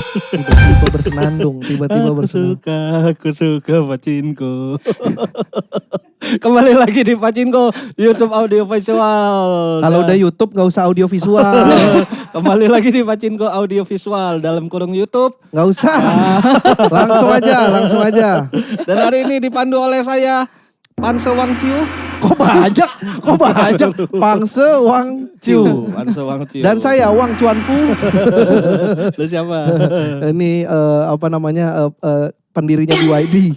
Tiba-tiba bersenandung, tiba-tiba bersenandung. Aku suka Pachinko. Kembali lagi di Pachinko, YouTube audio visual. Kalau udah YouTube gak usah audio visual. Kembali lagi di Pachinko audio visual dalam kurung YouTube. Gak usah. Langsung aja. Dan hari ini dipandu oleh saya, Panse Wang Ciu. Kok banyak? Pangse Wang Ciu. Panse Wang Ciu. Dan saya Wang Chuanfu. Lu siapa? Ini pendirinya BYD.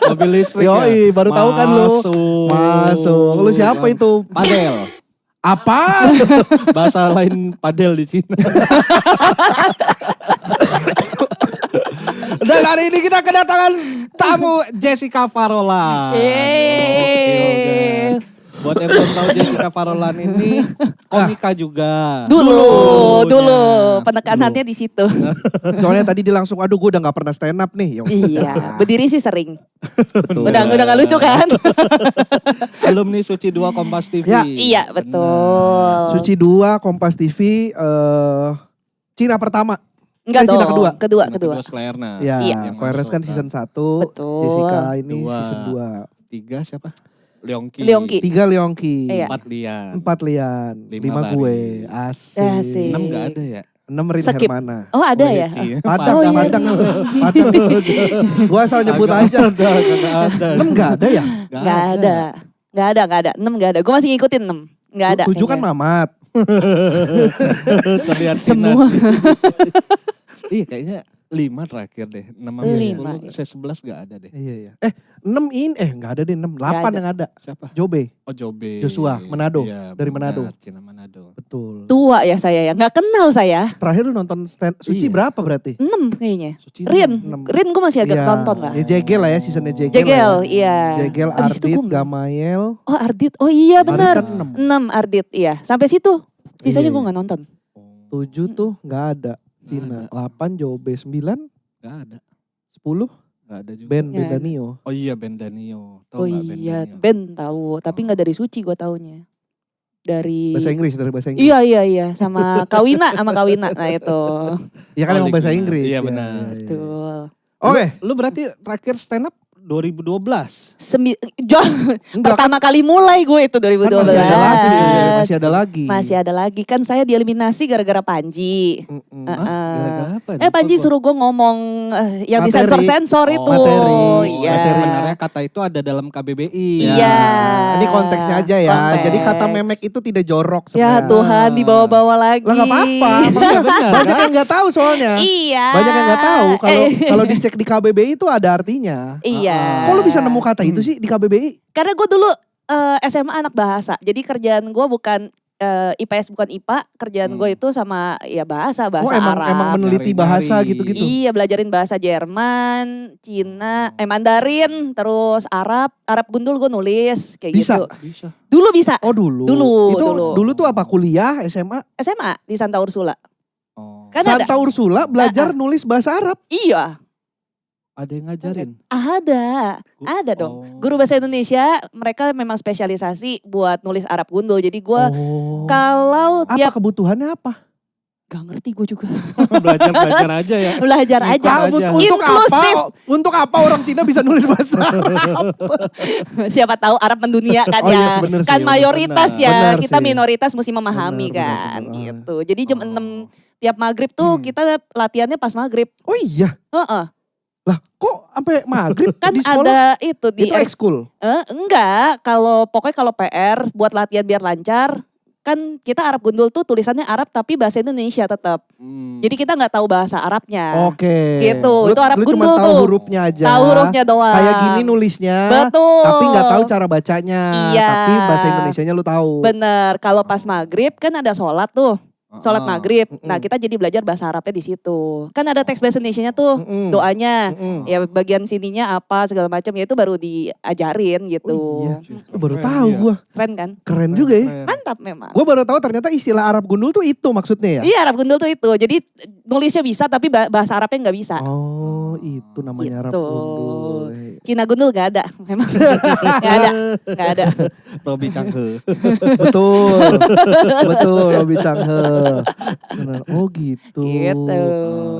Mobil listrik. Yoi, baru tahu kan lu. Masuk. Lu siapa itu? Padel. Apa? Bahasa lain padel di Cina. Dan hari ini kita kedatangan tamu Jessica Farolan. Yeay. Buat yang belum tahu Jessica Farolan ini komika juga. Dulu penekanannya di situ. Soalnya tadi dia langsung, aduh gue udah gak pernah stand up nih. Iya, berdiri sih sering. Betul. Udah gak lucu kan? Alumni Suci 2 Kompas TV. Ya. Iya, betul. Suci 2 Kompas TV Cina pertama. Enggak dong. Cina kedua. Kedua. Sklernas. Ya, Yang Koernes kan masuk season 1. Betul. Jessica ini Dua. season 3 siapa? Leongki. 2. 3 Leongki. Iya. 4 Lian. 4 Lian. 5 5 gue. Asik. Asik. 6 gak ada ya? 6 Rin Skip. Hermana. Oh ada ya? Padang. Gue asal nyebut aja. 6 gak ada ya? Gak ada. 6 gak ada. Gue masih ngikutin 6. Gak ada. 7 kan Mamat. Terlihat Semua. Iya kayaknya 5 terakhir deh. 6 sama 10, saya 11 gak ada deh. Iya. 6 gak ada deh 6. 8 yang ada. Siapa? Jobe. Oh Jobe. Joshua, Manado. Iya, Dari benar, Manado. Cina Manado. Betul. Tua ya saya ya. Gak kenal saya. Terakhir lu nonton Suci Iya. berapa berarti? 6 kayaknya. Suci enam. Rin gue masih agak Iya. nonton lah. Ya Jegel lah ya, seasonnya Jegel. Jegel, lah ya. iya. Jegel, Abis itu Ardit, gua- Gamael. Oh Ardit, oh iya benar. Ardit kan 6. 6 Ardit, iya. Sampai situ. Sisanya Iya, gue iya. gak nonton. 7 tuh gak ada. Cina. 8 Jobe. 9 Gak ada. 10 Gak ada juga. Ben Nggak ada. Danio. Oh iya Ben Danio. Tahu Oh nggak Ben iya, Danio? Ben tahu, tapi nggak dari Suci gue taunya. Dari Dari bahasa Inggris. Iya, sama Kawina Nah itu. Ya kan Oh, emang bahasa Ligna. Inggris. Iya, ya. benar. Iya, iya. Betul. Oke. Lu berarti terakhir stand up 2012. Pertama kali mulai gue itu 2012. Kan masih ada lagi. Kan saya dieliminasi gara-gara Panji. Gara-gara apa? Panji suruh gue ngomong yang Materi. disensor-sensor itu. materi. Iya. Sebenarnya kata itu ada dalam KBBI. Iya. Ini konteksnya aja ya. Konteks. Jadi kata memek itu tidak jorok Ya sebenarnya. Tuhan dibawa-bawa lagi. Lah gak apa-apa. Banyak yang gak tahu soalnya. Iya. Banyak yang gak tahu kalau dicek di KBBI itu ada artinya. Iya. Kok lu bisa nemu kata itu sih di KBBI? Karena gue dulu SMA anak bahasa. Jadi kerjaan gue bukan IPS bukan IPA. Kerjaan gue itu sama ya bahasa Arab. emang meneliti Nyari-nyari. bahasa gitu-gitu. Iya belajarin bahasa Jerman, Cina, Mandarin, terus Arab gundul gue nulis kayak Bisa? gitu. Bisa. Dulu bisa. Oh dulu. Dulu, Itu dulu. dulu tuh apa? Kuliah, SMA? SMA di Santa Ursula. Oh. Kan ada. Santa Ursula belajar nulis bahasa Arab. Iya, Ada yang ngajarin. ada dong. Oh. Guru bahasa Indonesia mereka memang spesialisasi buat nulis Arab gundul. Jadi gue kalau Apa tiap kebutuhannya apa? gak ngerti gue juga. Belajar aja ya. Belajar aja. Untuk Inklusif. apa? Untuk apa orang Cina bisa nulis bahasa Arab? Siapa tahu Arab mendunia kan Oh ya. iya, bener sih, Kan bener. mayoritas Bener ya. Kita sih. minoritas mesti memahami Bener, kan bener. gitu. Jadi jam 6 tiap maghrib tuh kita latihannya pas maghrib. Oh iya. Heeh. Lah kok sampai maghrib Kan di sekolah? ada itu di Itu ekskul. enggak, pokoknya kalau PR buat latihan biar lancar, kan kita Arab gundul tuh tulisannya Arab tapi bahasa Indonesia tetap. Jadi kita nggak tahu bahasa Arabnya. Oke. Gitu, itu Arab lu cuma gundul tahu tuh. hurufnya aja. Tahu hurufnya doang. Kayak gini nulisnya. Betul. Tapi nggak tahu cara bacanya. Iya. Tapi bahasa Indonesianya lu tahu. Bener, kalau pas maghrib kan ada sholat tuh. Sholat maghrib. Mm-mm. Nah kita jadi belajar bahasa Arabnya di situ. Kan ada teks bahasa Indonesianya tuh, Mm-mm. doanya. Mm-mm. Ya bagian sininya apa segala macam ya itu baru diajarin gitu. Oh iya. Lu baru Keren, tahu iya. gua. Keren kan? Keren juga ya. Keren. mantap memang. Gue baru tahu ternyata istilah Arab gundul tuh itu maksudnya ya. Iya Arab gundul tuh itu. Jadi nulisnya bisa tapi bahasa Arabnya nggak bisa. Oh itu namanya Arab Gitu. gundul. Cina gundul gak ada memang. Gak ada. Robi Canghe. Betul. Betul Robi Canghe. Benar. Oh gitu. Gitu.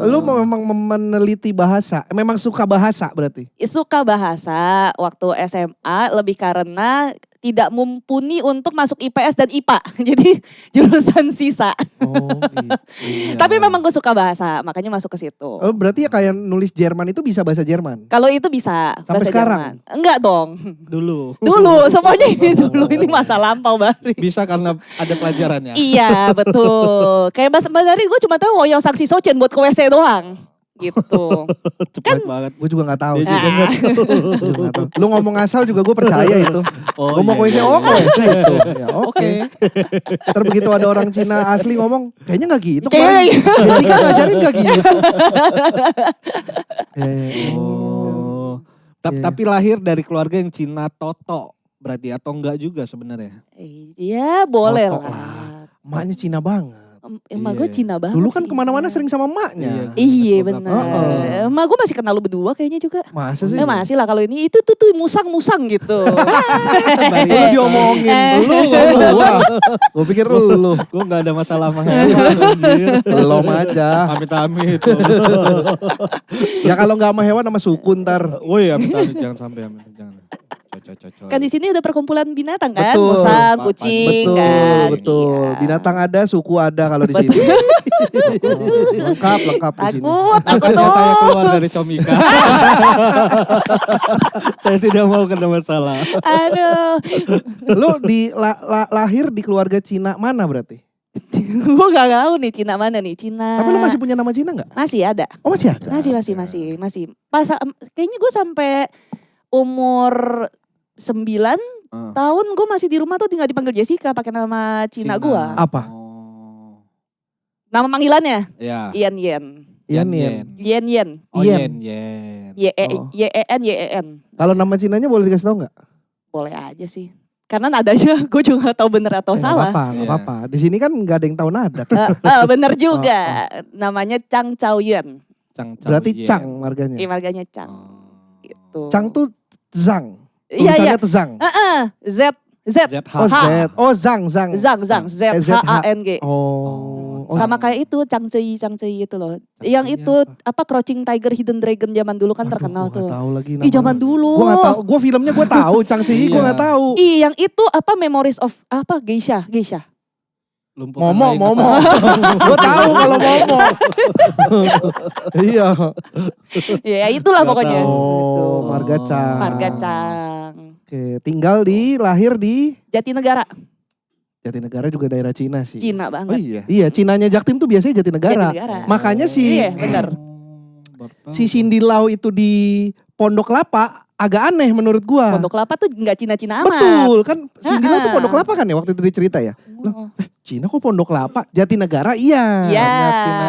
Lu memang meneliti bahasa. Memang suka bahasa berarti. Suka bahasa waktu SMA lebih karena tidak mumpuni untuk masuk IPS dan IPA. Jadi jurusan sisa. Oh gitu. Tapi memang gue suka bahasa, makanya masuk ke situ. Oh, berarti ya kayak nulis Jerman itu bisa bahasa Jerman. Kalau itu bisa Sampai bahasa sekarang? Jerman. Enggak dong. Dulu. Dulu, semuanya ini dulu. Ini masa lampau Bari. Bisa karena ada pelajarannya. Iya betul. Kayak bahasa Bari gue cuma tahu Woyong Saksi Sochen buat ke WC doang. Gitu. Cepat banget. Gue juga gak tahu Dia sih. juga Nah. Gua juga nggak tahu. Lu ngomong asal juga gue percaya itu. Oh, Gue mau iya, ke WC, iya, oh iya. ke WC itu. Ya oke. Ntar begitu ada orang Cina asli ngomong, kayaknya gak gitu. Kayaknya Kemarin Jessica ngajarin gak gitu. Oh. Iya. Tapi lahir dari keluarga yang Cina Toto berarti atau enggak juga sebenarnya? Iya boleh Foto lah. Emaknya Cina banget. Emang Iya. gue Cina banget Dulu kan sih. kemana-mana sering sama emaknya. Iya Beberapa- benar. Emang gue masih kenal lu berdua kayaknya juga. Masa sih? Masih lah kalau ini itu tuh musang-musang gitu. Lu diomongin. Lu ngomong gua. Gue pikir lu. Gue gak ada masalah sama hewan. anjir. Belum aja. Amit-amit. Ya kalau gak sama hewan sama suku ntar. Woi amit-amit jangan sampai amit jangan. Cocok. Kan di sini ada perkumpulan binatang kan, Betul. musang, kucing Betul, kan. betul. Iya. Binatang ada, suku ada kalau di sini. Lengkap di sini. Takut Makanya tuh. saya keluar dari Comika. Saya tidak mau kena masalah. Aduh, Lu lahir di keluarga Cina mana berarti? gue gak tahu nih Cina mana nih, Cina. Tapi lu masih punya nama Cina gak? Masih ada. Oh masih ada? Masih. Pas kayaknya gue sampai umur 9 tahun gue masih di rumah tuh tinggal dipanggil Jessica pakai nama Cina gue. Apa? Oh. Nama panggilannya Ya. Yen Yen. Yen. Yen. Oh Yen. Yen. Oh. Yen. Kalau nama Cinanya boleh dikasih tau gak? Boleh aja sih. Karena nadanya gue juga gak tahu bener atau salah. Gak Iya. apa-apa. Di sini kan gak ada yang tahu nada. Bener juga. Namanya Chang Chao Yuen. Berarti Chang marganya. Marganya Chang. Oh. Gitu. Chang tuh Zhang. Iya. Tulisannya Zhang. Z. ZH. Oh Z. Oh Zhang. Zang. Z H A N G. Oh. Sama kayak itu Chang Chei itu loh. Yang itu apa Crouching Tiger Hidden Dragon zaman dulu kan terkenal tuh. Gak tahu lagi Ih zaman dulu. Gue gak tahu. Gue filmnya gue tahu. Chang Chi gue Iya. gak tahu. Ih yang itu apa Memories of apa Geisha. Lumpuhkan Momo. lain Gue tahu kalau Momo. Iya. Ya itulah Gak pokoknya. tahu. Gitu. Oh, Marga Chang. Marga Chang. Oke, lahir di Jatinegara. Jatinegara juga daerah Cina sih. Cina Oh banget. iya. Iya, Cinanya Jaktim tuh biasanya Jatinegara. Jatinegara. Makanya si Iya bener. si Cindy Lau itu di Pondok Kelapa agak aneh menurut gua. Pondok Kelapa tuh nggak Cina-Cina amat. Betul, kan Cindy Lau tuh Ha-ha. Pondok Kelapa kan ya waktu itu dicerita ya. Oh. Cina kok Pondok Kelapa? Jatinegara iya. Iya.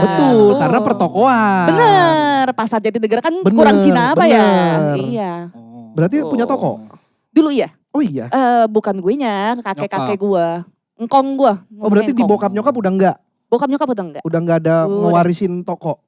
Betul, karena pertokoan. Bener, pasar Jatinegara kan Bener, kurang Cina apa ya? bener. Iya. Berarti Oh. punya toko? Dulu ya, Oh iya. bukan gue nya, kakek-kakek gue. Engkong gue. Oh berarti di bokap nyokap udah enggak? Bokap nyokap udah enggak? Udah enggak ada Udah. ngewarisin toko?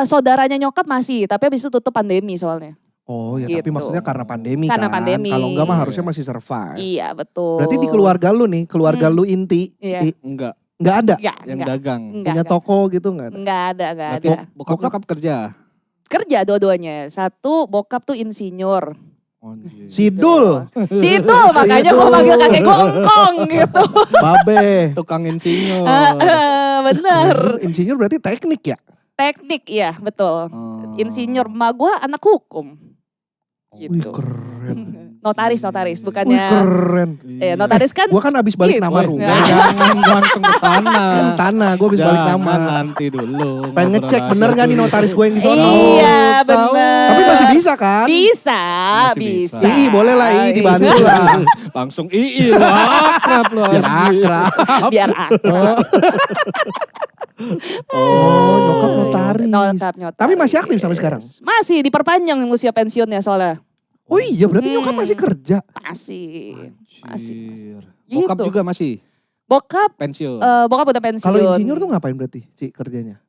Saudaranya nyokap masih, tapi habis itu tutup pandemi soalnya. Oh ya tapi Gitu. maksudnya karena pandemi Karena kan. pandemi. Kalau enggak mah harusnya masih survive. Iya betul. Berarti di keluarga lu nih, keluarga lu inti, Iya. Enggak, enggak ada? yang dagang. Punya toko gitu enggak ada? Enggak ada, enggak Berarti ada. bokap kerja. Kerja dua-duanya. Satu bokap tuh insinyur. Anjir. Sidul, Situ makanya gue panggil kakek gue engkong gitu. babe. Tukang insinyur. Bener. Insinyur berarti teknik ya? Teknik ya betul. Oh. Insinyur emak gue anak hukum. Wih Gitu. keren. Notaris Wih bukannya. keren. Notaris kan Gua kan abis balik Gitu. nama Woi, rumah. jangan langsung ke sana. Tanah, gue abis balik Jangan, nama. nanti dulu. Pengen ngobrol ngecek aja bener gak nih dulu. notaris gue yang di sono? Iya tahu. bener. Tapi masih bisa kan? Bisa, Masih bisa. bisa. Ii boleh lah Ii dibantu lah. Langsung ii lo akrab lo. Biar anjir. akrab. Biar akrab. Oh nyokap notaris. Notaris. Tapi masih aktif sampai sekarang? Masih diperpanjang usia pensiunnya soalnya. Oh iya berarti nyokap masih kerja. Masih. Masih. Anjir. Bokap Gitu. juga masih. Bokap, Pensiun. bokap udah pensiun. Kalau insinyur tuh ngapain berarti Ci kerjanya?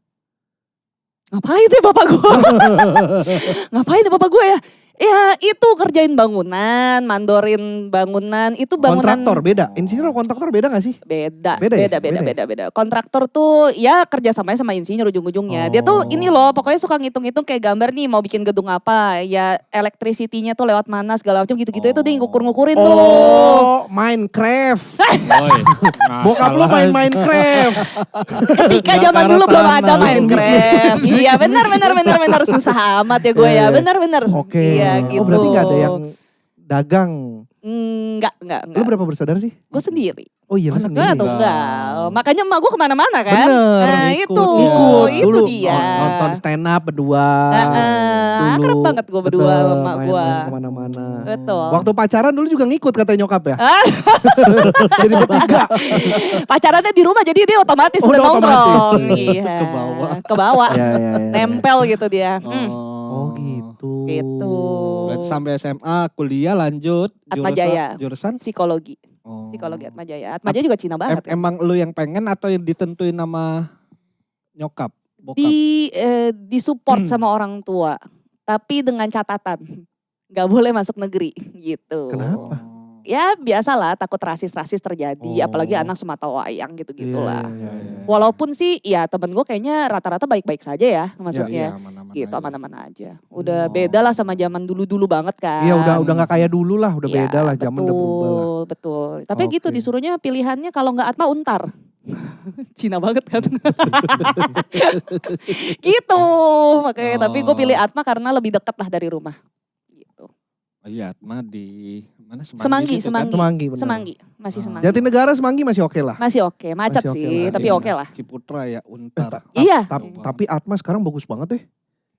Ngapain tuh bapak gue? Ngapain tuh bapak gue ya? Ya itu kerjain bangunan, mandorin bangunan, itu bangunan. Kontraktor beda. Insinyur sama kontraktor beda gak sih? Beda, Beda ya? beda. Kontraktor tuh ya kerja samanya sama insinyur ujung-ujungnya. Dia tuh ini loh, pokoknya suka ngitung-ngitung kayak gambar nih mau bikin gedung apa, ya electricity-nya tuh lewat mana segala macam gitu-gitu itu dia ngukur-ngukurin tuh. Oh, Minecraft. Woi, Bokap lu main Minecraft. Ketika zaman dulu belum ada Minecraft. Iya benar susah amat ya gue ya. Benar. Oke. Iya gitu. Oh berarti gak ada yang dagang. Enggak. Lu berapa bersaudara sih? Gue sendiri. Oh iya lu Anak sendiri. tuh enggak. Makanya emak gue kemana-mana kan. Bener. Nah Ikut itu dulu dia. nonton stand up berdua. Dulu. Akrab banget gue berdua sama emak gue. Main-main kemana-mana. Betul. Waktu pacaran dulu juga ngikut katanya nyokap ya. Jadi bertiga. Pacarannya di rumah jadi dia otomatis Oh, udah udah nongkrong. otomatis. Iya. Ke bawah. Ke bawah. Iya. Nempel gitu dia. Oh gitu. Gitu. Berarti sampai SMA, kuliah lanjut. Atmajaya. Jurusan? Psikologi. Oh. Psikologi Atmajaya. Atmajaya juga Cina banget. kan? Emang lu yang pengen atau yang ditentuin nama nyokap? Bokap? Disupport sama orang tua. Tapi dengan catatan. Gak boleh masuk negeri gitu. Kenapa? Ya biasalah takut rasis-rasis terjadi. Oh. Apalagi anak Sumatera Wayang gitu-gitulah. Iya. Walaupun sih ya temen gue kayaknya rata-rata baik-baik saja ya Iya, maksudnya. aman-aman Gitu aja. aman-aman aja. Udah beda lah sama zaman dulu-dulu banget kan. Iya udah gak kayak dulu lah. Udah Ya, beda lah. Zaman udah berubah lah. Betul. Tapi Oke. gitu disuruhnya pilihannya kalau nggak Atma Untar. Cina banget kan. Gitu. Makanya tapi gue pilih Atma karena lebih dekat lah dari rumah. Gitu. Oh iya, Atma di mana? Semanggi, situ kan? Semanggi benar. Semanggi, masih Semanggi. Jatinegara Semanggi masih oke lah. Masih oke, macet Masih oke sih, lah, tapi iya. oke lah. Ciputra ya, Untar. Iya. Tapi Atma sekarang bagus banget deh.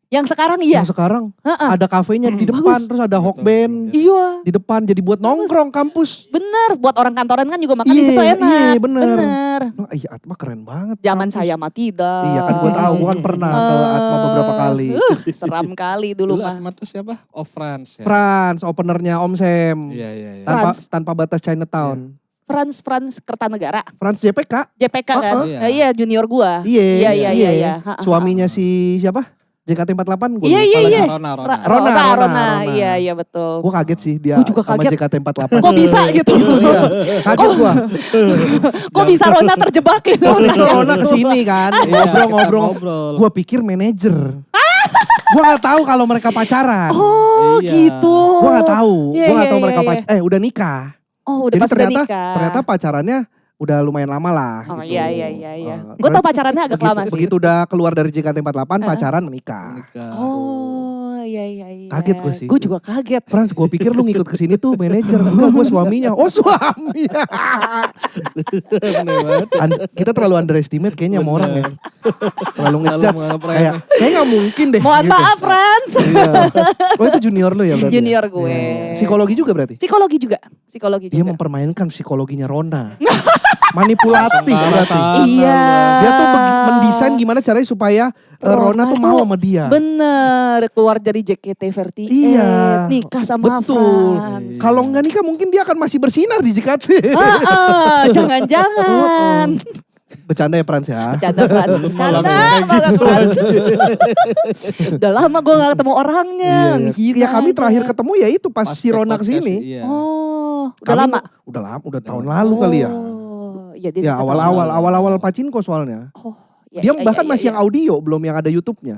Yang sekarang iya. Yang sekarang Heeh. ada kafenya di depan, Bagus. terus ada Betul, hokben Iya. di depan, jadi buat nongkrong kampus. Bener, buat orang kantoran kan juga makan di Iya, situ enak. iya, bener. Bener. Wah, iya Atma keren banget. Zaman kampus. saya mah tidak. Iya kan gue tahu, gue kan pernah ke Atma beberapa kali. Seram kali dulu Dulu mah. Atma tuh siapa? Oh France ya. Frans, openernya Om Sam. Iya. Tanpa batas Chinatown. Frans Kertanegara, Frans JPK. JPK kan? Iya. Iya junior gua. Iya. Iya. Suaminya si siapa? JKT48. Gua Iya, lupa iya. lagi. Rona. Rona. Iya betul. Gue kaget sih dia Gua juga sama kaget. JKT48. Kok bisa gitu? Itu dia. Kaget gue. Kok bisa Rona terjebak gitu? Waktu itu Rona kesini kan. Ngobrol-ngobrol. Gue pikir manajer. Gue gak tahu kalau mereka pacaran. Oh Iya. gitu. Gue gak tahu. Iya, Gue gak iya, tahu iya, mereka iya. udah nikah. Oh udah Jadi pas udah nikah. ternyata pacarannya udah lumayan lama lah. Oh gitu. iya. Gue Ternyata tau pacarannya agak lama sih. Begitu udah keluar dari JKT48 pacaran menikah. Oh iya. Kaget gue sih. Gue juga kaget. Frans, gue pikir lu ngikut ke sini tuh manajer. Enggak, gue suaminya. Oh suami. Kita terlalu underestimate kayaknya sama orang ya. Terlalu ngejudge. Kayak gak mungkin deh. Mohon gitu. maaf Frans. Iya. Oh itu junior lu ya berarti? Junior gue. Iya. Psikologi juga berarti? Psikologi juga. Dia mempermainkan psikologinya Rona. Manipulatif berarti. Iya. Dia tuh mendesain gimana caranya supaya Rona tuh mau sama dia. Bener, keluar dari JKT48, Iya. nikah sama Betul. Frans. Kalau enggak nikah mungkin dia akan masih bersinar di JKT. Jangan-jangan. Bercanda ya Frans ya. Bercanda Frans, bercanda banget Frans. Udah lama gue gak ketemu orangnya. Ngehina Ya kami aja. terakhir ketemu ya itu pas si Rona kesini. Iya. Oh, udah Kami lama? Udah tahun lalu kali ya. Iya, dia Ya nikah awal-awal Pacinko soalnya. tahun lalu. Oh, iya, Dia iya, bahkan iya, masih iya. yang audio, belum yang ada YouTube-nya.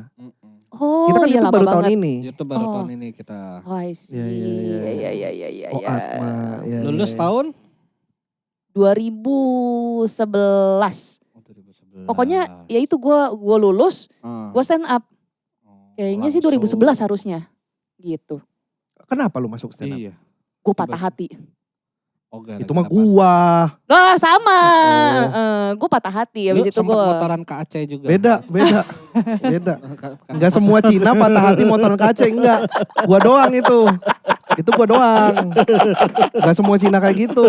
Oh, Kita kan iya, YouTube lama baru tahun banget. ini. Itu baru Oh. tahun ini kita. Oh, I see. Iya. Iya. Oh Atma. Ya, Lulus ya. tahun? 2011. Oh, 2011. Pokoknya ya itu gue lulus, gue stand up. Kayaknya sih 2011 harusnya. Gitu. Kenapa lu masuk stand up? Iya. Gue patah hati. Oh, Itu mah gua. Lah sama. Oh. Gue patah hati. Lu Habis itu sempet gue. motoran ke Aceh juga. Beda. Enggak semua Cina patah hati motoran kaca, enggak. Gua doang itu. Itu gua doang. Enggak semua Cina kayak gitu.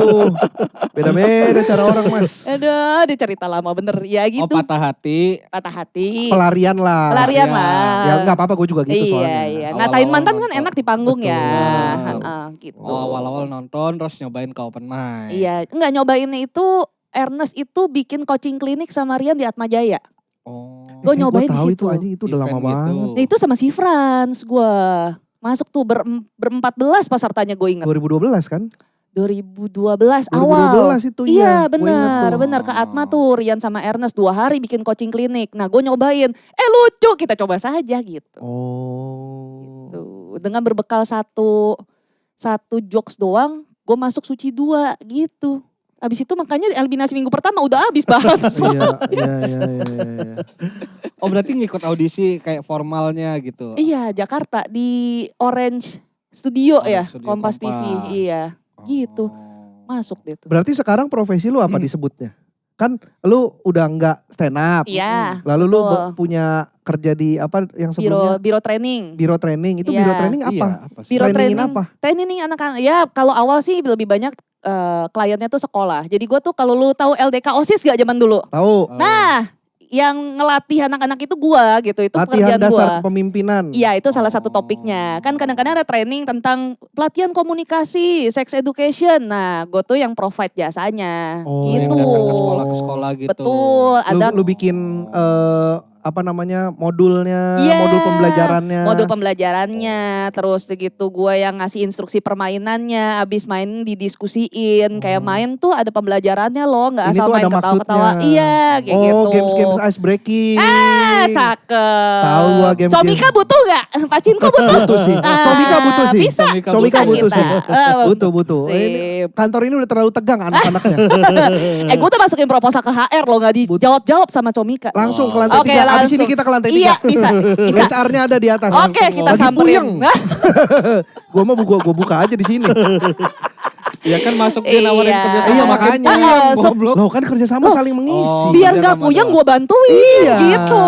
Beda-beda cara orang, Mas. Aduh, dia cerita lama bener. Ya Oh, gitu. patah hati. Patah hati. Pelarian lah. Pelarian Iya. lah. Ya enggak apa-apa, gua juga gitu Iya, soalnya. iya. Awal-awal Ngatain mantan kan nonton. enak di panggung Betul. ya. Betul. Heeh, gitu. Oh, awal-awal nonton terus nyobain ke open mic. Iya, enggak nyobainnya itu Ernest itu bikin coaching klinik sama Rian di Atmajaya. Oh. Gue nyobain di tahu situ. itu anjing, itu udah lama Event banget. gitu. Nah itu sama si Frans gue. Masuk tuh ber-14 pesertanya gue inget. 2012 kan? 2012 2012 awal. itu Iya gua inget tuh. benar ke Atma tuh Rian sama Ernest 2 hari bikin coaching klinik. Nah gue nyobain, lucu kita coba saja gitu. Oh. Tuh, dengan berbekal satu jokes doang, gue masuk suci 2 gitu. Abis itu makanya eliminasi minggu pertama udah habis banget. Iya. Oh berarti ngikut audisi kayak formalnya gitu. Iya Jakarta di Orange Studio ya, Studio Kompas TV. Iya, gitu. Oh. Masuk deh tuh. Berarti sekarang profesi lu apa disebutnya? Kan lu udah nggak stand up. Iya. Lalu lu betul. punya kerja di apa yang sebelumnya? Biro training. Biro training. Itu Iya. biro training apa? Iya, apa sih? Biro Trainingin training apa? Training anak-anak. Ya kalau awal sih lebih banyak kliennya tuh sekolah. Jadi gue tuh kalau lu tahu LDK OSIS gak zaman dulu? Tahu. Nah, yang ngelatih anak-anak itu gua gitu. Itu Latihan pekerjaan dasar gua. kepemimpinan. Iya, itu salah satu topiknya. Kan kadang-kadang ada training tentang pelatihan komunikasi, sex education. Nah, gue tuh yang provide jasanya. Oh. Yang Gitu. datang ke sekolah-sekolah gitu. Betul, ada Lu bikin apa namanya modulnya, Iya, modul pembelajarannya. modul pembelajarannya, terus gitu gue yang ngasih instruksi permainannya, abis main didiskusiin, kayak main tuh ada pembelajarannya loh, nggak Ini asal tuh main ada ketawa-ketawa. maksudnya. Iya, kayak Oh, gitu. games ice breaking. Cakep. Tahu gua game-game. Comika butuh gak? Pacinko butuh? Butuh sih. Comika butuh sih. Bisa, Comika bisa butuh kita. sih. Butuh. Ini Sip. kantor ini udah terlalu tegang anak-anaknya. Gue tuh masukin proposal ke HR loh, gak dijawab-jawab sama Comika. Langsung ke lantai Oke, 3. Abis langsung. ini kita ke lantai 3. Iya, bisa. HR-nya ada di atas. Oke, kita Lagi samperin. puyeng. Gua mah gua buka aja di sini. Ya kan masuk dia nawarin Iya. kerja sama Iya, makin makanya. puyeng, So- goblok. Loh kan kerjasama Loh, saling mengisi. Oh. Biar kerja gak sama puyeng doang. gue bantuin Iya. gitu.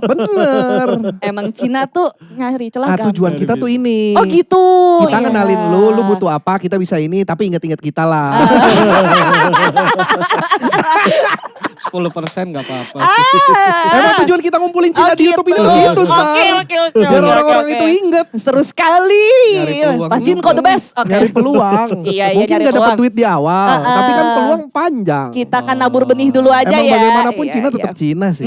Bener. Emang Cina tuh nyari celah Nah gampang. tujuan kita tuh ini. Oh gitu. Kita Iya. ngenalin lu butuh apa, kita bisa ini, tapi inget-inget kita lah. 10% gak apa-apa. Emang tujuan kita ngumpulin Cina Oh, di YouTube itu gitu. gitu, Oke, Tan. oke. Biar Oke, orang-orang oke. itu inget. Seru sekali. Nyari peluang Pacinko juga. the best. Oke. Nyari peluang. Iya, Mungkin nyari gak dapat peluang. duit di awal, tapi kan peluang panjang. Kita kan nabur benih dulu aja Emang ya. bagaimanapun Iya, Cina iya. tetap Cina sih.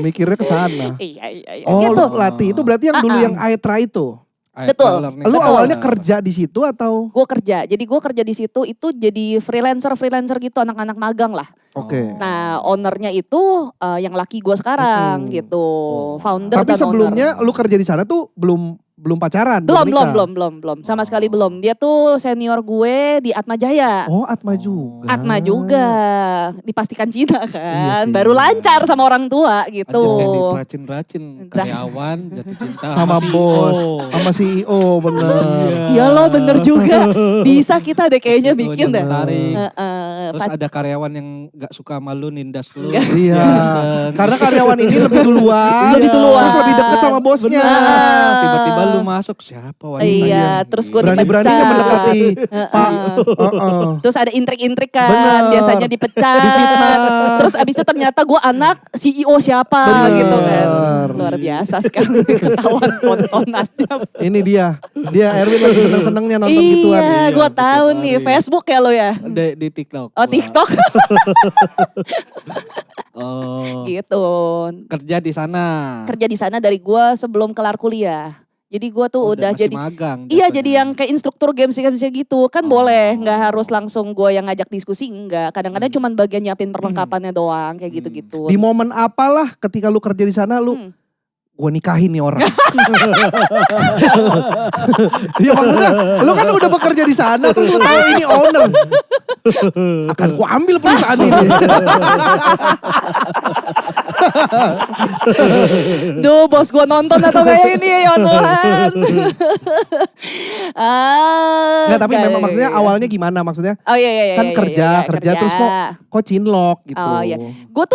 Mikirnya ke sana. Iya. Oh, Gitu. lu latih itu berarti yang dulu yang Aetra itu. Betul. Lu Betul. awalnya kerja di situ atau? Gue kerja. Jadi gue kerja di situ itu jadi freelancer gitu, anak-anak magang lah. Oke. Nah, ownernya itu yang laki gue sekarang gitu. Founder Tapi dan sebelumnya owner. lu kerja di sana tuh belum pacaran? Belum, nikah? sama sekali belum. Dia tuh senior gue di Atma Jaya. Oh, Atma juga. Atma juga, dipastikan Cina Iya kan, sih. baru lancar sama orang tua gitu. Aja kayak diracin-racin karyawan jatuh cinta Sama CEO. bos, sama CEO bener. Iya loh bener juga, bisa kita deh kayaknya CEO-nya bikin deh. tertarik. Terus Pat- ada karyawan yang gak suka malu nindas lu. Iya, karena karyawan ini lebih duluan, Lebih duluan. terus lebih deket sama bosnya. Bener. Tiba-tiba lu masuk siapa wanita Iya, yang terus gue Berani-beraninya dipecat. mendekati Pak. Terus ada intrik-intrik kan, Bener. biasanya dipecat. Difitnah. Terus abis itu ternyata gue anak CEO siapa Bener. gitu kan. Luar biasa sekali ketahuan tontonannya. Ini dia Erwin lagi seneng-senengnya nonton gituan. Iya, gue Iya, tahu tiap nih hari. Facebook ya lo ya. di TikTok. Oh TikTok Oh, gitu. kerja di sana. Kerja di sana dari gue sebelum kelar kuliah. Jadi gue tuh Oh, udah masih jadi magang. iya jatuhnya. jadi yang kayak instruktur games gitu kan Oh. boleh, nggak harus langsung gue yang ngajak diskusi, enggak. Kadang-kadang cuman bagian nyiapin perlengkapannya doang kayak gitu-gitu. Di momen apalah ketika lu kerja di sana lu gue nikahin nih orang. Iya maksudnya lu kan udah bekerja di sana terus lu tahu ini owner. Akan ku ambil perusahaan ini. Duh bos gue nonton atau kayak ini ya Tuhan. Nggak, tapi Kayak memang maksudnya gitu. awalnya gimana maksudnya? Oh iya Kan kerja terus kok cinlok gitu. Oh iya, gue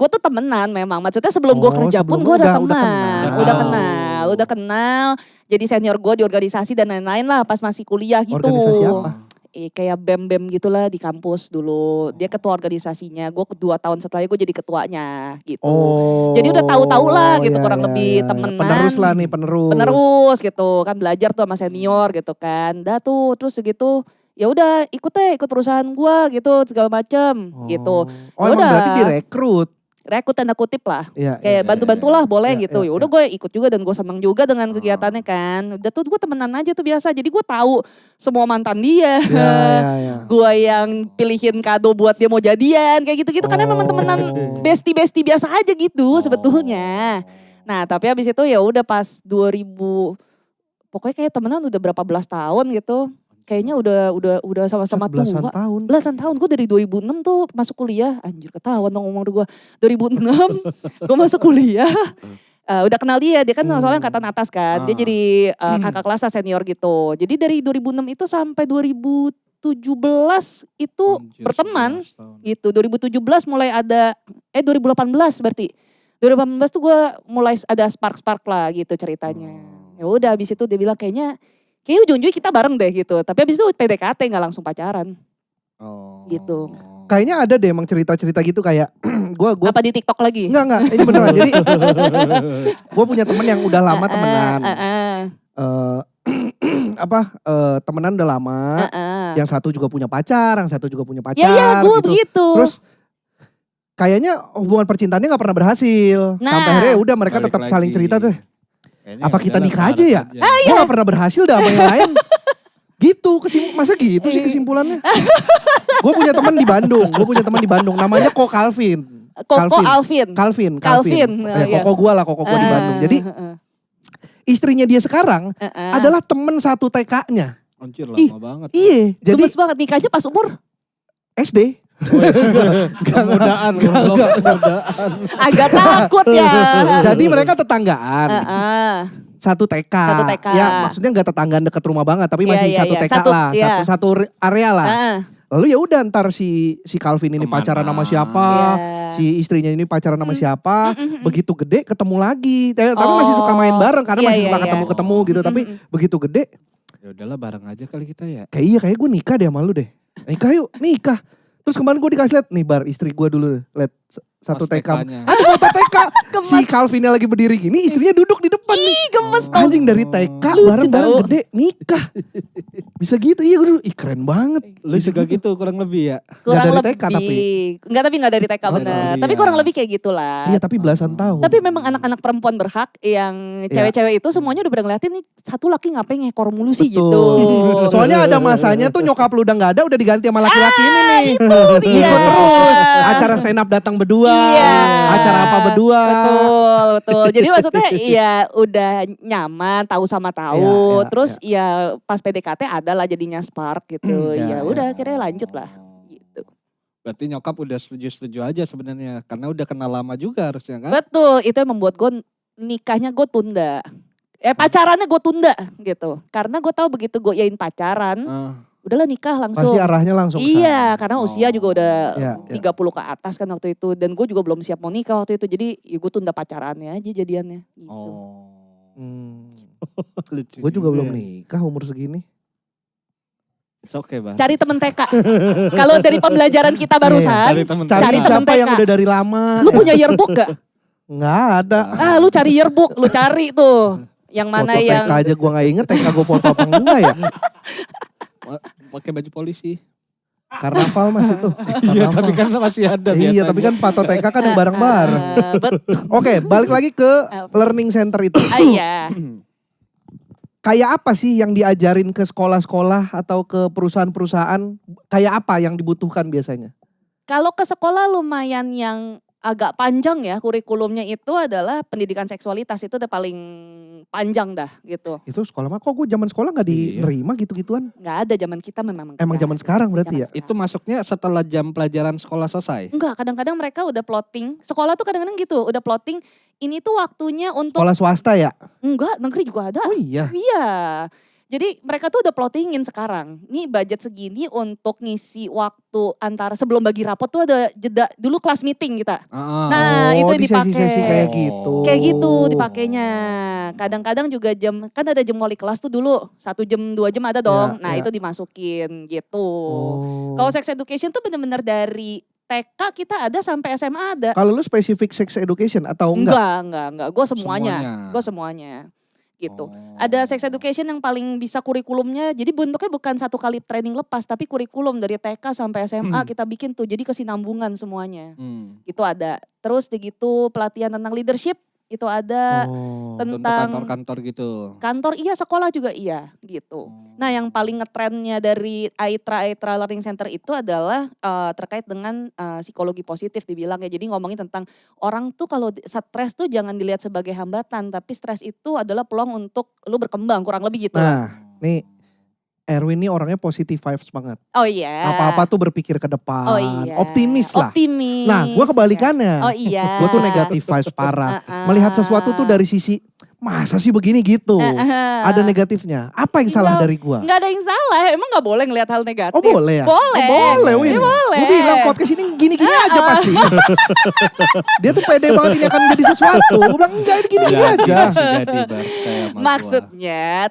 tuh temenan memang. Maksudnya sebelum gue Oh, kerja pun sebelumnya gue udah udah temenan, kenal. udah kenal. Jadi senior gue di organisasi dan lain-lain lah pas masih kuliah gitu. Organisasi apa? Kayak BEM gitulah di kampus dulu. Dia ketua organisasinya, gue 2 tahun setelahnya gue jadi ketuanya gitu. Oh. Jadi udah tahu-tahu lah gitu, iya, kurang iya, lebih iya. temenan. Penerus lah nih, penerus. Penerus gitu kan, belajar tuh sama senior gitu kan. Dah tuh terus segitu ya udah ikut perusahaan gua gitu segala macem gitu. Oh Ya emang udah. berarti direkrut. Rekrut tanda kutip lah. Iya. Kayak bantu-bantulah boleh Iya, gitu. iya, Ya udah gue ikut juga dan gue seneng juga dengan kegiatannya kan. Udah tuh gue temenan aja tuh biasa. Jadi gue tahu semua mantan dia. Iya. Gue yang pilihin kado buat dia mau jadian kayak gitu-gitu. Karena memang temenan bestie biasa aja gitu sebetulnya. Nah tapi habis itu ya udah pas 2000 pokoknya kayak temenan udah berapa belas tahun gitu. Kayaknya udah sama-sama Belasan tua. tahun. Belasan tahun. Gue dari 2006 tuh masuk kuliah. Anjir ketahuan dong umur gue. 2006 gue masuk kuliah. Udah kenal dia kan soalnya angkatan atas kan. Dia jadi kakak kelas lah, senior gitu. Jadi dari 2006 itu sampai 2017 itu berteman gitu. 2017 mulai ada, 2018 berarti. 2018 tuh gue mulai ada spark lah gitu ceritanya. Ya udah habis itu dia bilang kayaknya ujung-ujungnya kita bareng deh gitu. Tapi habis itu PDKT gak langsung pacaran. Gitu. Kayaknya ada deh emang cerita-cerita gitu kayak gua Apa di TikTok lagi? Enggak, ini beneran. Jadi gue punya temen yang udah lama temenan. Temenan udah lama. Yang satu juga punya pacar, yang satu juga punya pacar. Ya gue gitu. begitu. Terus kayaknya hubungan percintaannya gak pernah berhasil. Sampai akhirnya udah mereka Balik tetap lagi. saling cerita tuh. Kayaknya Apa kita udahlah, nikah bareng aja ya? Gue gak pernah berhasil dah sama yang lain. Gitu, masa gitu sih kesimpulannya. Gue punya teman di Bandung. Namanya Ko Calvin. Koko Alvin. Calvin. Iya. Koko gue di Bandung. Jadi istrinya dia sekarang adalah temen satu TK-nya. Anjir lama banget. Iya, jadi Gemes banget nikahnya pas umur SD. Kemudahan. agak takut ya. Jadi mereka tetanggaan. Satu TK. Satu TK. Ya maksudnya gak tetanggaan deket rumah banget. Tapi Iya, masih iya, satu iya. TK Satu, lah. iya. Satu area lah. Lalu ya udah ntar si Calvin ini Kemana? pacaran sama siapa. Iya. Si istrinya ini pacaran sama siapa. Begitu gede ketemu lagi. Tapi masih suka main bareng. Karena Iya, masih iya, suka iya. ketemu-ketemu gitu. Tapi begitu gede. Ya udahlah bareng aja kali kita ya. Kayak gue nikah deh sama lu deh. Nikah yuk, nikah. Terus kemarin gue dikasih liat, nih bar istri gue dulu liat satu Pas TK. TK-nya. Ada foto TK. Si Calvinnya lagi berdiri gini, istrinya duduk di depan nih. Gemes tau. Anjing dari TK Lucu bareng-bareng tau. gede nikah. Bisa gitu, iya gue dulu, ih keren banget. Lu juga gitu kurang lebih ya. Kurang dari lebih. TK tapi. Enggak dari TK bener. iya. Tapi kurang lebih kayak gitulah. Iya tapi belasan tahun. Tapi memang anak-anak perempuan berhak yang cewek-cewek itu semuanya udah pada ngeliatin nih satu laki ngapain ngekor mulu sih Betul. gitu. Soalnya ada masanya tuh nyokap lu udah gak ada, udah diganti sama laki-laki ini nih. Itu dia. Ikut terus. Acara stand up datang berdua. Iya. Acara apa berdua. Betul. Jadi maksudnya ya udah nyaman, tahu sama tahu. Iya, Terus ya pas PDKT ada lah jadinya spark gitu. Iya, Ya udah akhirnya lanjut lah. Gitu. Berarti nyokap udah setuju-setuju aja sebenarnya. Karena udah kenal lama juga harusnya kan. Betul, itu yang membuat gue nikahnya gue tunda. Pacarannya gue tunda gitu. Karena gue tahu begitu gue yain pacaran, udahlah nikah langsung. Pasti arahnya langsung ke Iya, sana. karena usia juga udah Iya, 30 ke atas kan waktu itu. Dan gue juga belum siap mau nikah waktu itu. Jadi ya gue tunda pacarannya aja jadiannya gitu. Gue juga belum nikah umur segini. Oke bang. Cari temen TK. Kalau dari pembelajaran kita barusan, Cari temen Cari Cari temen siapa TK. yang udah dari lama. lu punya yearbook gak? Nggak ada. Lu cari yearbook, lu cari tuh. Yang mana Foto yang... TK aja gue gak inget TK gue foto apa enggak ya. Pakai baju polisi. Karnaval mas itu. Iya tapi kan masih ada Iya tapi kan Pato TK kan yang bareng-bareng. Betul. Oke balik lagi ke learning center itu. Iya. Kayak apa sih yang diajarin ke sekolah-sekolah atau ke perusahaan-perusahaan? Kayak apa yang dibutuhkan biasanya? Kalau ke sekolah lumayan yang agak panjang ya kurikulumnya itu adalah pendidikan seksualitas itu udah paling panjang dah gitu. Itu sekolah mah kok gue zaman sekolah gak diterima gitu-gituan. Nggak ada zaman kita memang. Emang zaman sekarang berarti ya? Itu masuknya setelah jam pelajaran sekolah selesai? Enggak, kadang-kadang mereka udah plotting. Sekolah tuh kadang-kadang gitu, udah plotting. Ini tuh waktunya untuk... Sekolah swasta ya? Enggak, negeri juga ada. Oh iya. Iya. Jadi mereka tuh udah plottingin sekarang. Nih budget segini untuk ngisi waktu antara sebelum bagi rapot tuh ada jeda dulu kelas meeting kita. Nah, itu yang di dipakai. sesi-sesi kayak gitu. Kayak gitu dipakainya. Kadang-kadang juga jam, kan ada jam wali kelas tuh dulu. 1 jam, 2 jam ada dong. Ya, Nah ya. itu dimasukin gitu. Oh. Kalau sex education tuh bener-bener dari TK kita ada sampai SMA ada. Kalau lu spesifik sex education atau enggak? Enggak. Gue semuanya. Semuanya. Gue semuanya. gitu. Ada sex education yang paling bisa kurikulumnya, jadi bentuknya bukan satu kali training lepas, tapi kurikulum dari TK sampai SMA kita bikin tuh, jadi kesinambungan semuanya. Itu ada. Terus gitu pelatihan tentang leadership, itu ada Untuk tentang kantor-kantor gitu. kantor iya, sekolah juga iya gitu. Nah yang paling ngetrennya dari Aitra Learning Center itu adalah terkait dengan psikologi positif dibilang ya. Jadi ngomongin tentang orang tuh kalau stres tuh jangan dilihat sebagai hambatan. Tapi stres itu adalah peluang untuk lu berkembang kurang lebih gitu lah. Nah, nih Erwin nih orangnya positive vibes banget. Oh iya. Apa-apa tuh berpikir ke depan, Oh iya. optimis lah. Optimis. Nah, gue kebalikannya. Oh iya. Gue tuh negatif vibes parah. Melihat sesuatu tuh dari sisi, masa sih begini gitu. Ada negatifnya. Apa yang salah dari gue? Nggak ada yang salah, emang nggak boleh ngelihat hal negatif. Oh boleh ya? Boleh. Oh, boleh, Win. Ya, boleh. Gue bilang podcast ini gini-gini aja pasti. Dia tuh pede banget ini akan menjadi sesuatu. Gue bilang enggak, ini gini-gini aja. Jadi Bar, percaya sama Maksudnya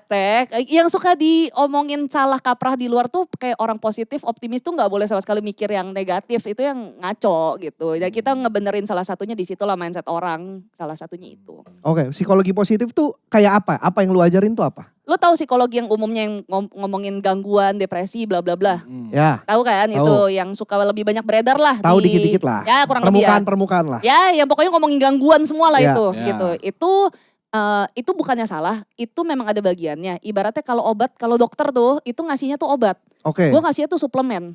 yang suka diomongin salah kaprah di luar tuh kayak orang positif, optimis tuh nggak boleh sama sekali mikir yang negatif, itu yang ngaco gitu. Ya kita ngebenerin salah satunya di situ lah mindset orang, salah satunya itu. Oke, psikologi positif tuh kayak apa? Apa yang lu ajarin tuh apa? Lo tahu psikologi yang umumnya yang ngomongin gangguan, depresi, bla bla bla. Ya, Tahu kan Tahu. itu yang suka lebih banyak beredar lah. tahu dikit-dikit lah. Ya kurang lebih ya. Permukaan lah. Ya yang pokoknya ngomongin gangguan semua lah Ya. itu Ya. gitu. Itu bukannya salah, itu memang ada bagiannya. Ibaratnya kalau dokter tuh itu ngasihnya tuh obat. Oke. Gue ngasihnya tuh suplemen.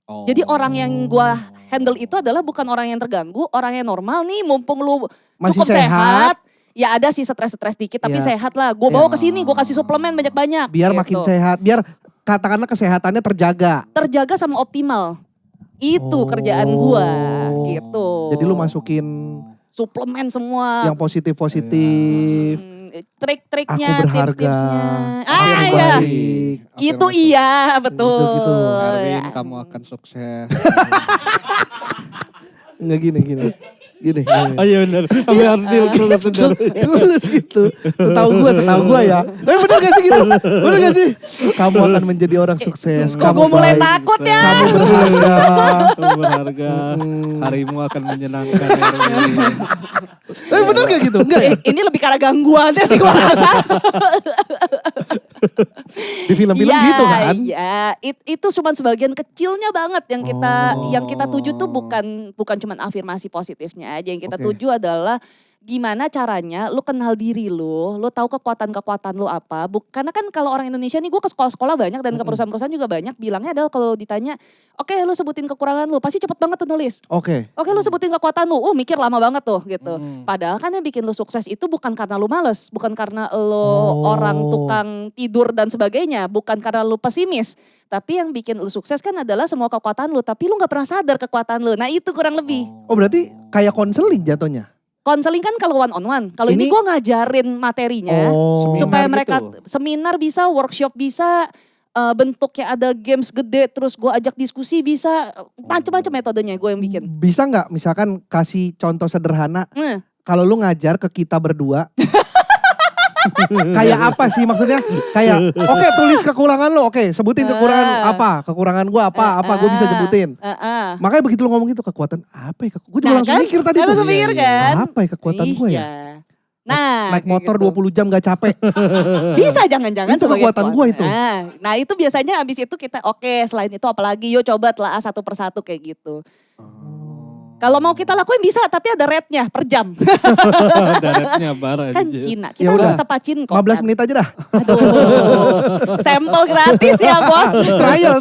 Oh. Jadi orang yang gue handle itu adalah bukan orang yang terganggu, orang yang normal nih mumpung lu Masih cukup sehat. Ya ada sih stres-stres dikit tapi Ya. sehat lah. Gue bawa ke sini, gue kasih suplemen banyak-banyak. Biar gitu. makin sehat, biar katakanlah kesehatannya terjaga. Terjaga sama optimal. Itu kerjaan gue gitu. Jadi lu masukin suplemen semua. yang positif-positif. Trik-triknya, Aku berharga. tips-tipsnya. Aku Iya. baik. Itu iya, betul. Gitu. Erwin, kamu akan sukses. Enggak gini. Gini. Oh iya benar. Sampai harus dilulus benar. Lulus gitu. Setahu gua ya. Tapi bener gak sih gitu? Bener gak sih? Kamu akan menjadi orang sukses. Kok Kamu gue mulai baik. takut ya? Kamu berharga. Kamu berharga. Harimu akan menyenangkan Erwin. Tapi bener gak gitu? Enggak ya? Ini lebih karena gangguannya sih gue rasa. Di film-film Iya, gitu kan? Iya, itu cuma sebagian kecilnya banget yang kita tuju tuh bukan cuma afirmasi positifnya aja. Yang kita Oke. tuju adalah gimana caranya lu kenal diri lu tahu kekuatan-kekuatan lu apa. Karena kan kalau orang Indonesia nih, gue ke sekolah-sekolah banyak dan ke perusahaan-perusahaan juga banyak, bilangnya adalah kalau ditanya, oke lu sebutin kekurangan lu, pasti cepet banget tuh nulis. Oke. Oke lu sebutin kekuatan lu, mikir lama banget tuh gitu. Padahal kan yang bikin lu sukses itu bukan karena lu males, bukan karena lu orang tukang tidur dan sebagainya, bukan karena lu pesimis. Tapi yang bikin lu sukses kan adalah semua kekuatan lu, tapi lu gak pernah sadar kekuatan lu. Nah itu kurang lebih. Oh berarti kayak konseling jatuhnya? Konseling kan kalau one on one, kalau ini gue ngajarin materinya supaya Seminar mereka gitu. seminar bisa, workshop bisa, bentuknya ada games gede, terus gue ajak diskusi bisa, macam-macam metodenya gue yang bikin. Bisa nggak misalkan kasih contoh sederhana, kalau lu ngajar ke kita berdua, kayak apa sih maksudnya? Kayak oke, tulis kekurangan lo, oke sebutin kekurangan apa, kekurangan gua apa gue bisa nyebutin. Makanya begitu lo ngomong gitu, kekuatan apa ya? Gue juga langsung mikir tadi tuh. Langsung mikir kan? Apa ya kekuatan gue ya? Nah, Naik motor gitu. 20 jam gak capek. Bisa jangan-jangan Itu sebagai kekuatan gua itu. Nah itu biasanya abis itu kita selain itu apalagi, yuk coba telah satu persatu kayak gitu. Kalau mau kita lakuin bisa, tapi ada rate-nya per jam. Daratnya bar Kan aja. Cina, Ya kita harus udah. tepacin kok. 15 kan. menit aja dah. Aduh, sampel gratis ya bos. Trial.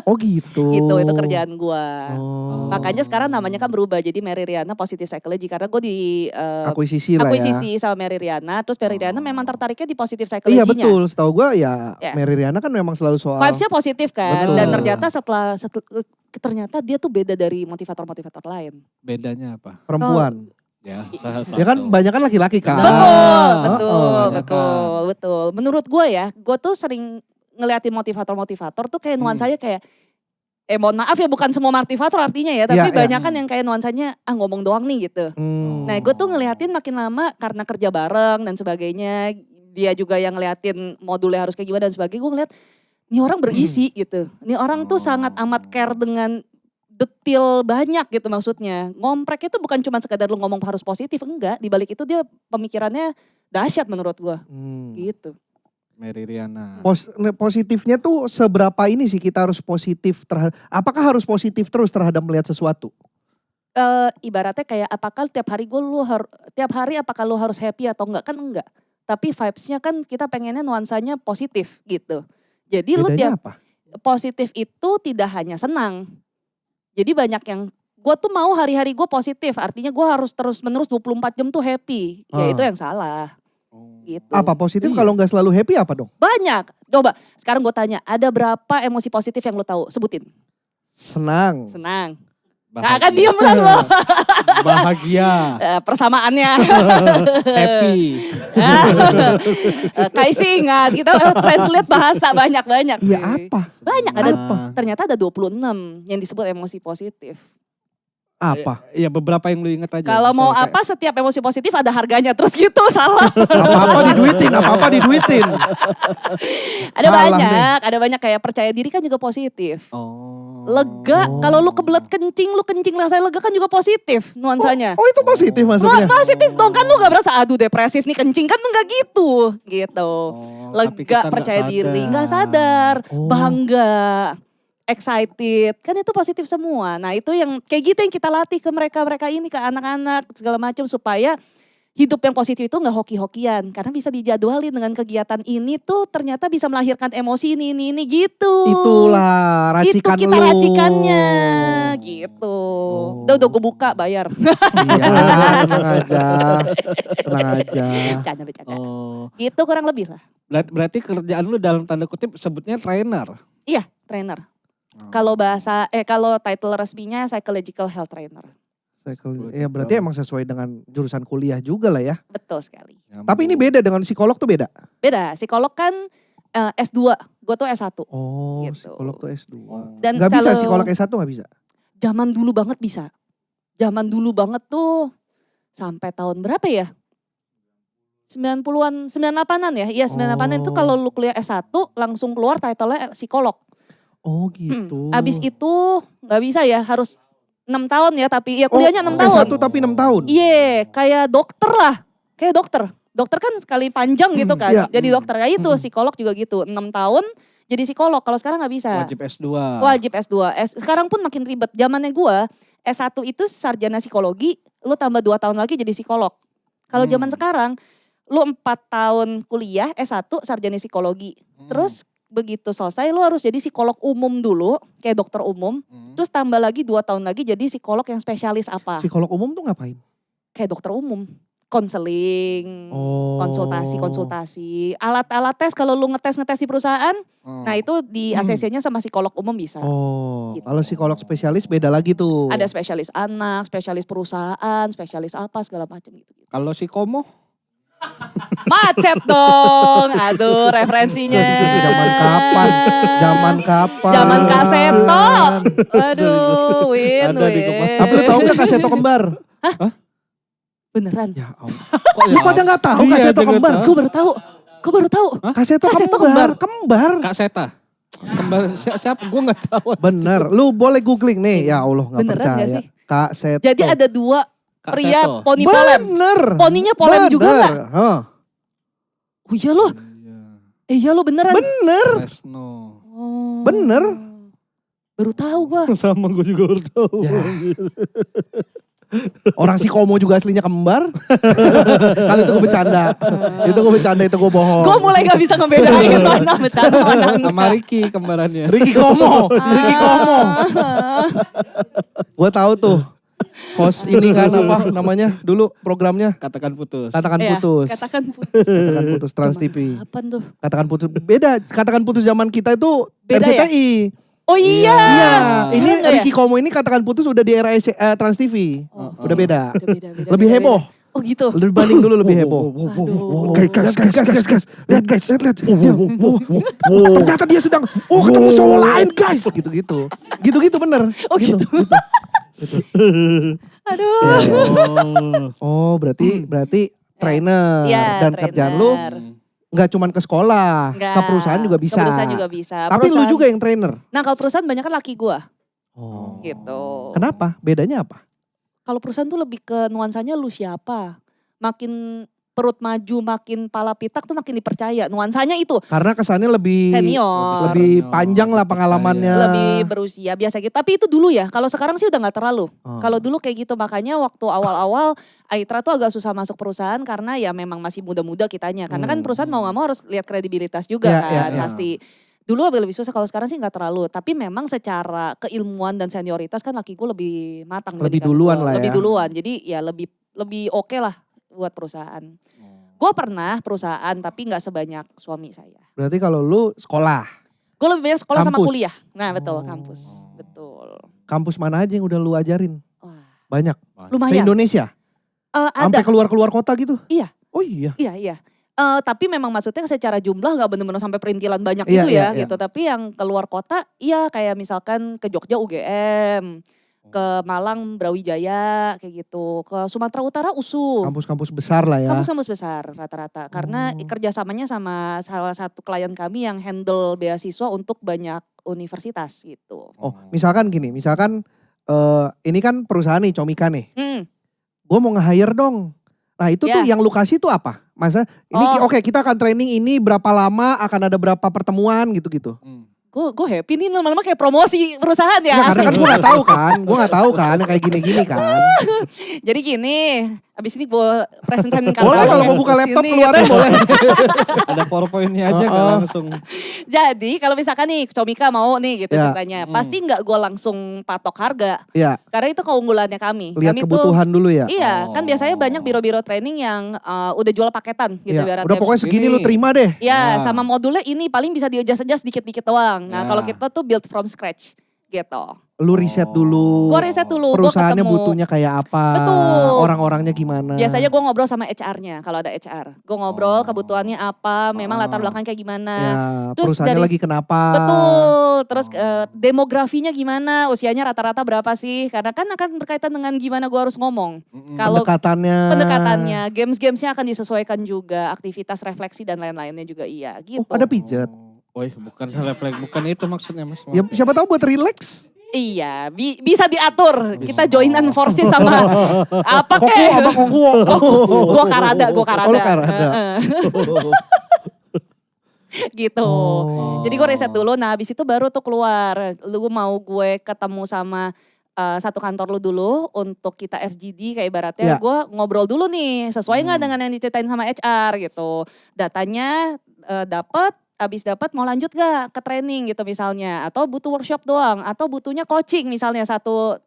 Oh gitu. Gitu, itu kerjaan gua. Oh. Makanya sekarang namanya kan berubah jadi Mary Riana Positive Psychology. Karena gue di Akuisisi lah ya. akuisisi sama Mary Riana. Terus Mary Riana memang tertariknya di Positive Psychology-nya. Iya betul, setahu gue ya Yes. Mary Riana kan memang selalu soal Vibes-nya positif kan. Betul. Dan ternyata dia tuh beda dari motivator-motivator lain. Bedanya apa? perempuan. Ya, salah satu. Ya kan banyak kan laki-laki kan. Betul. Menurut gue ya, gue tuh sering ngeliatin motivator-motivator tuh kayak nuansanya kayak, mohon maaf ya bukan semua motivator artinya ya, tapi Iya, iya. banyak kan yang kayak nuansanya ngomong doang nih gitu. Nah gue tuh ngeliatin makin lama karena kerja bareng dan sebagainya, dia juga yang ngeliatin modulnya harus kayak gimana dan sebagainya, gue ngeliat nih orang berisi gitu. Nih orang tuh sangat amat care dengan detil banyak gitu maksudnya. Ngomprek itu bukan cuma sekadar lu ngomong harus positif, enggak. Di balik itu dia pemikirannya dahsyat menurut gue. Gitu. Mary Riana. Positifnya tuh seberapa ini sih kita harus positif terhadap, apakah harus positif terus terhadap melihat sesuatu? Ibaratnya kayak apakah tiap hari apakah lu harus happy atau enggak, kan enggak. Tapi vibes-nya kan kita pengennya nuansanya positif gitu. Jadi lu tiap apa? Positif itu tidak hanya senang. Jadi banyak yang gue tuh mau hari-hari gue positif, artinya gue harus terus menerus 24 jam tuh happy. Ya itu yang salah. Gitu. Apa positif kalau nggak selalu happy apa dong? Banyak. Coba sekarang gue tanya, ada berapa emosi positif yang lo tahu? Sebutin. Senang. Gak akan diem lah lo. Bahagia. Persamaannya. Happy. Kaisi ingat, kita translate bahasa banyak-banyak. Iya apa? Banyak, ternyata ada 26 yang disebut emosi positif. Apa? Iya beberapa yang lu inget aja. Kalau mau apa setiap emosi positif ada harganya terus gitu, salah. Apa-apa diduitin. Ada banyak kayak percaya diri kan juga positif. Lega, kalau lu kebelet kencing, lu kencing rasanya lega kan juga positif nuansanya. Oh itu positif maksudnya? Positif dong, kan lu gak berasa aduh depresif nih kencing, kan enggak gitu. Lega, percaya diri, gak sadar, bangga, excited, kan itu positif semua. Nah itu yang kayak gitu yang kita latih ke mereka ini, ke anak-anak segala macam supaya hidup yang positif itu gak hoki-hokian. Karena bisa dijadwalin dengan kegiatan ini tuh ternyata bisa melahirkan emosi ini gitu. Itulah racikan itu kita racikannya gitu. Udah gue buka bayar. Iya tenang aja. Bercanda. Gitu kurang lebih lah. Berarti kerjaan lu dalam tanda kutip sebutnya trainer? Iya trainer. Kalau kalau title resminya psychological health trainer. Ya berarti emang sesuai dengan jurusan kuliah juga lah ya. Betul sekali. Tapi ini beda dengan psikolog tuh beda? Beda, psikolog kan S2, gue tuh S1. Oh gitu. Psikolog tuh S2. Dan gak bisa psikolog S1 gak bisa? Zaman dulu banget bisa. Zaman dulu banget tuh sampai tahun berapa ya? 90-an, 98-an ya? Iya 98-an itu kalau lu kuliah S1 langsung keluar title-nya psikolog. Oh gitu. Abis itu gak bisa ya, harus 6 tahun ya tapi ya kuliahnya 6 tahun. S1 tapi 6 tahun? Iya kayak dokter lah, kayak dokter. Dokter kan sekali panjang gitu kan, jadi dokter. Kayak itu psikolog juga gitu, 6 tahun jadi psikolog. Kalau sekarang gak bisa. Wajib S2. Wajib S2. Sekarang pun makin ribet, zamannya gue S1 itu sarjana psikologi, lu tambah 2 tahun lagi jadi psikolog. Kalau zaman sekarang, lu 4 tahun kuliah S1 sarjana psikologi. Terus begitu selesai lu harus jadi psikolog umum dulu, kayak dokter umum. Terus tambah lagi 2 tahun lagi jadi psikolog yang spesialis apa. Psikolog umum tuh ngapain? Kayak dokter umum. Konseling, konsultasi. Alat-alat tes kalau lu ngetes di perusahaan, nah itu di ACC-nya sama psikolog umum bisa. Gitu. Kalau psikolog spesialis beda lagi tuh. Ada spesialis anak, spesialis perusahaan, spesialis apa segala macam gitu. Kalau psikomo? Macet dong, aduh referensinya. Zaman kapan? Zaman kaseto. Aduh, Win. Tapi lu tahu gak kaseto kembar? Hah? Beneran? Ya Allah. Lu pada gak tahu kaseto kembar? Gue baru tahu. Kaseto kembar. Kak Seta. Kembar siapa? Gue gak tahu. Bener, lu boleh googling nih. Ya Allah gak beneran percaya. Gak sih? Kak Seto. Jadi ada 2 pria Seto. poni polem. Bener. Poninya polem juga gak? Oh iya loh. Iya lo beneran. Bener. Resno. Bener. Baru tahu gua. Sama gue juga baru tahu. Ya. Orang si Komo juga aslinya kembar. Kali itu gue bercanda. Itu gue bohong. Gue mulai gak bisa ngebedain mana bercanda mana enggak. Sama Ricky kembarannya. Ricky Komo. Gue tahu tuh. Host ini kan apa namanya dulu programnya. Katakan putus. Katakan putus Trans TV. Kapan tuh? Katakan putus. Beda. Katakan putus zaman kita itu beda RCTI. Ya? Oh iya. Iya. Ini Ricky Komo ini Katakan putus udah di era Trans TV. Udah beda. Lebih heboh. Oh gitu. Lebih banding dulu lebih heboh. Guys. Lihat guys. Ternyata dia sedang ketemu cowok lain guys. Gitu-gitu. Gitu-gitu bener. Oh gitu. Aduh. Oh berarti trainer dan kerjaan lu nggak cuman ke sekolah, ke perusahaan juga bisa. Ke perusahaan juga bisa. Tapi lu juga yang trainer. Nah kalau perusahaan banyak kan laki gua. Gitu. Kenapa? Bedanya apa? Kalau perusahaan tuh lebih ke nuansanya lu siapa. Makin perut maju, makin pala pitak tuh makin dipercaya. Nuansanya itu. Karena kesannya lebih senior. lebih panjang lah pengalamannya. Lebih berusia biasa gitu. Tapi itu dulu ya. Kalau sekarang sih udah gak terlalu. Kalau dulu kayak gitu. Makanya waktu awal-awal Aitra tuh agak susah masuk perusahaan karena ya memang masih muda-muda kitanya. Karena kan perusahaan mau gak mau harus lihat kredibilitas juga kan. Pasti. Dulu lebih susah, kalau sekarang sih gak terlalu. Tapi memang secara keilmuan dan senioritas kan laki gue lebih matang. Lebih duluan lah ya. Lebih duluan. Jadi ya lebih oke lah buat perusahaan. Gue pernah perusahaan tapi gak sebanyak suami saya. Berarti kalau lu sekolah? Gue lebih banyak sekolah sama Kampus? kuliah. Nah betul, kampus. Betul. Kampus mana aja yang udah lu ajarin? Wah, Banyak? lumayan. Se-Indonesia? Ada. Sampai keluar-keluar kota gitu? Iya. Oh iya? Iya. Tapi memang maksudnya secara jumlah gak bener-bener sampai perintilan banyak Iya, gitu ya iya. gitu. Tapi yang keluar kota iya kayak misalkan ke Jogja UGM. Ke Malang Brawijaya kayak gitu. Ke Sumatera Utara USU. Kampus-kampus besar lah ya? Kampus-kampus besar rata-rata. Karena kerjasamanya sama salah satu klien kami yang handle beasiswa untuk banyak universitas gitu. Oh misalkan gini, ini kan perusahaan nih Comika nih. Gue mau nge-hire dong. Nah itu tuh yang lu kasih tuh apa? Masa ini oke kita akan training ini berapa lama, akan ada berapa pertemuan gitu-gitu. Gue happy nih lama-lama kayak promosi perusahaan ya. Karena kan gue gak tahu kan yang kayak gini-gini kan. Jadi gini, abis ini gue presentasiin Boleh kalau mau buka laptop keluarin gitu. boleh. Ada PowerPoint-nya aja gak langsung. Jadi kalau misalkan nih Comika mau nih gitu Ya. ceritanya. Pasti gak gue langsung patok harga. Iya. Karena itu keunggulannya kami. Lihat Kami kebutuhan dulu ya. Iya, kan biasanya banyak biro-biro training yang udah jual paketan gitu. Iya. Udah pokoknya segini lu terima deh. Ya, sama modulnya ini paling bisa di-adjust dikit-dikit doang. Nah kalau kita tuh build from scratch gitu. Lu riset dulu. Gue riset dulu. Perusahaannya gua ketemu. butuhnya kayak apa. Betul. Orang-orangnya gimana. Biasanya gue ngobrol sama HR-nya kalau ada HR. Gue ngobrol kebutuhannya apa, memang latar belakang kayak gimana. Ya, Terus perusahaannya lagi kenapa. Betul. Terus demografinya gimana, usianya rata-rata berapa sih. Karena kan akan berkaitan dengan gimana gue harus ngomong. Kalau pendekatannya, games-gamesnya akan disesuaikan juga. Aktivitas refleksi dan lain-lainnya juga iya gitu. Oh ada pijet. Bukan refleks, bukan itu maksudnya mas. Ya siapa tahu buat relax. Iya, bisa diatur. Kita joinan forces sama apa kek. Gue karada. Oh, karada. Gitu. Jadi gue riset dulu, nah habis itu baru tuh keluar. Lu mau gue ketemu sama satu kantor lu dulu untuk kita FGD kayak ibaratnya gue ngobrol dulu nih. Sesuai gak dengan yang diceritain sama HR gitu. Datanya abis dapat mau lanjut gak ke training gitu misalnya. Atau butuh workshop doang. Atau butuhnya coaching misalnya satu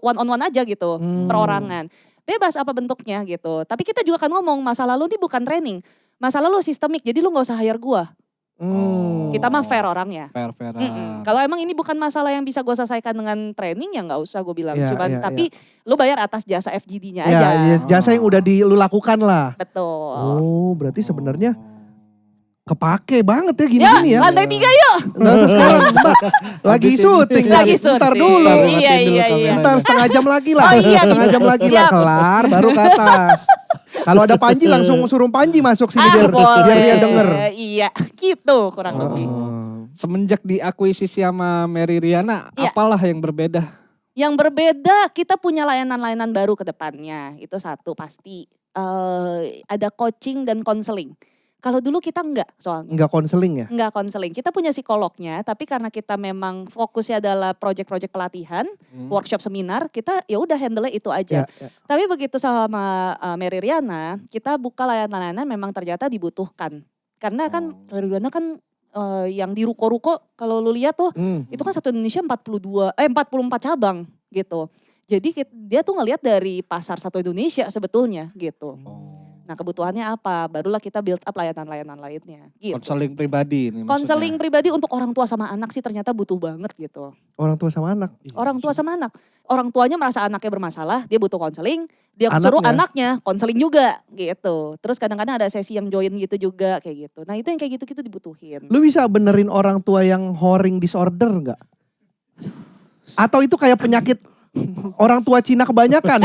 one on one aja gitu. Perorangan. Bebas apa bentuknya gitu. Tapi kita juga kan ngomong masa lalu ini bukan training. Masa lalu sistemik jadi lu gak usah hire gue. Kita mah fair orangnya. Fair. Kalau emang ini bukan masalah yang bisa gue selesaikan dengan training ya gak usah gue bilang. Tapi lu bayar atas jasa FGD-nya aja. Ya, jasa yang udah lu lakukan lah. Betul. Oh berarti sebenarnya kepake banget ya gini-gini ya. Lantai 3 yuk. Gak usah sekarang. Lagi syuting. Ntar dulu. Iya. Ntar setengah jam lagi lah. Oh iya, setengah jam lagi lah kelar baru ke atas. Kalau ada Panji langsung suruh Panji masuk sini biar dia denger. Iya gitu kurang lebih. Semenjak diakuisisi sama Mary Riana, apalah yang berbeda? Yang berbeda kita punya layanan-layanan baru ke depannya. Itu satu pasti. Ada coaching dan konseling. Kalau dulu kita enggak soalnya. Enggak konseling ya? Enggak konseling. Kita punya psikolognya, tapi karena kita memang fokusnya adalah project-project pelatihan, workshop seminar, kita ya udah handle itu aja. Tapi begitu sama Mary Riana, kita buka layanan-layanan memang ternyata dibutuhkan. Karena kan Mary Riana kan yang di ruko-ruko kalau lu lihat tuh, itu kan satu Indonesia 44 cabang gitu. Jadi dia tuh ngelihat dari pasar satu Indonesia sebetulnya gitu. Nah kebutuhannya apa? Barulah kita build up layanan-layanan lainnya. Gitu. Konseling pribadi ini maksudnya. Konseling pribadi untuk orang tua sama anak sih ternyata butuh banget gitu. Orang tua sama anak? Orang tua sama anak. Orang tuanya merasa anaknya bermasalah, dia butuh konseling. Dia suruh anaknya konseling juga gitu. Terus kadang-kadang ada sesi yang join gitu juga kayak gitu. Nah itu yang kayak gitu-gitu dibutuhin. Lu bisa benerin orang tua yang hoarding disorder gak? Atau itu kayak penyakit orang tua Cina kebanyakan.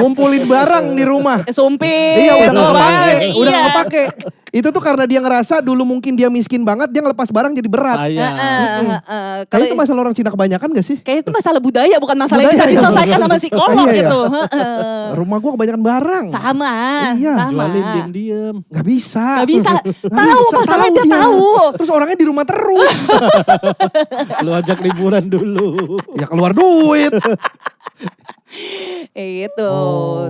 Ngumpulin barang di rumah. Sumpit. Iya udah gak kepake. Itu tuh karena dia ngerasa dulu mungkin dia miskin banget, dia ngelepas barang jadi berat. Kayak itu masalah orang Cina kebanyakan gak sih? Kayak itu masalah budaya, bukan masalah yang bisa diselesaikan sama psikolog gitu. Rumah gue kebanyakan barang. Sama. Jualin diam-diam. Gak bisa. Tahu masalahnya dia tahu. Terus orangnya di rumah terus. Lu ajak liburan dulu. Ya keluar duit. Gitu.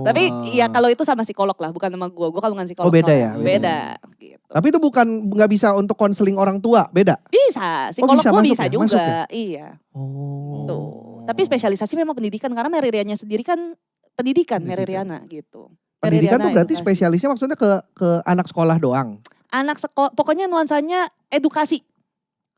Tapi ya kalau itu sama psikolog lah, bukan sama gue. Gue kan bukan psikolog. Oh beda ya? Beda. Gitu. Tapi itu bukan gak bisa untuk konseling orang tua, beda? Bisa, psikolog gue bisa ya? juga. Masuk ya? Iya. Oh. Tuh. Tapi spesialisasi memang pendidikan karena Mary Riana sendiri kan pendidikan. Mary Riana gitu. Pendidikan tuh berarti spesialisnya maksudnya ke anak sekolah doang? Anak sekolah, pokoknya nuansanya edukasi.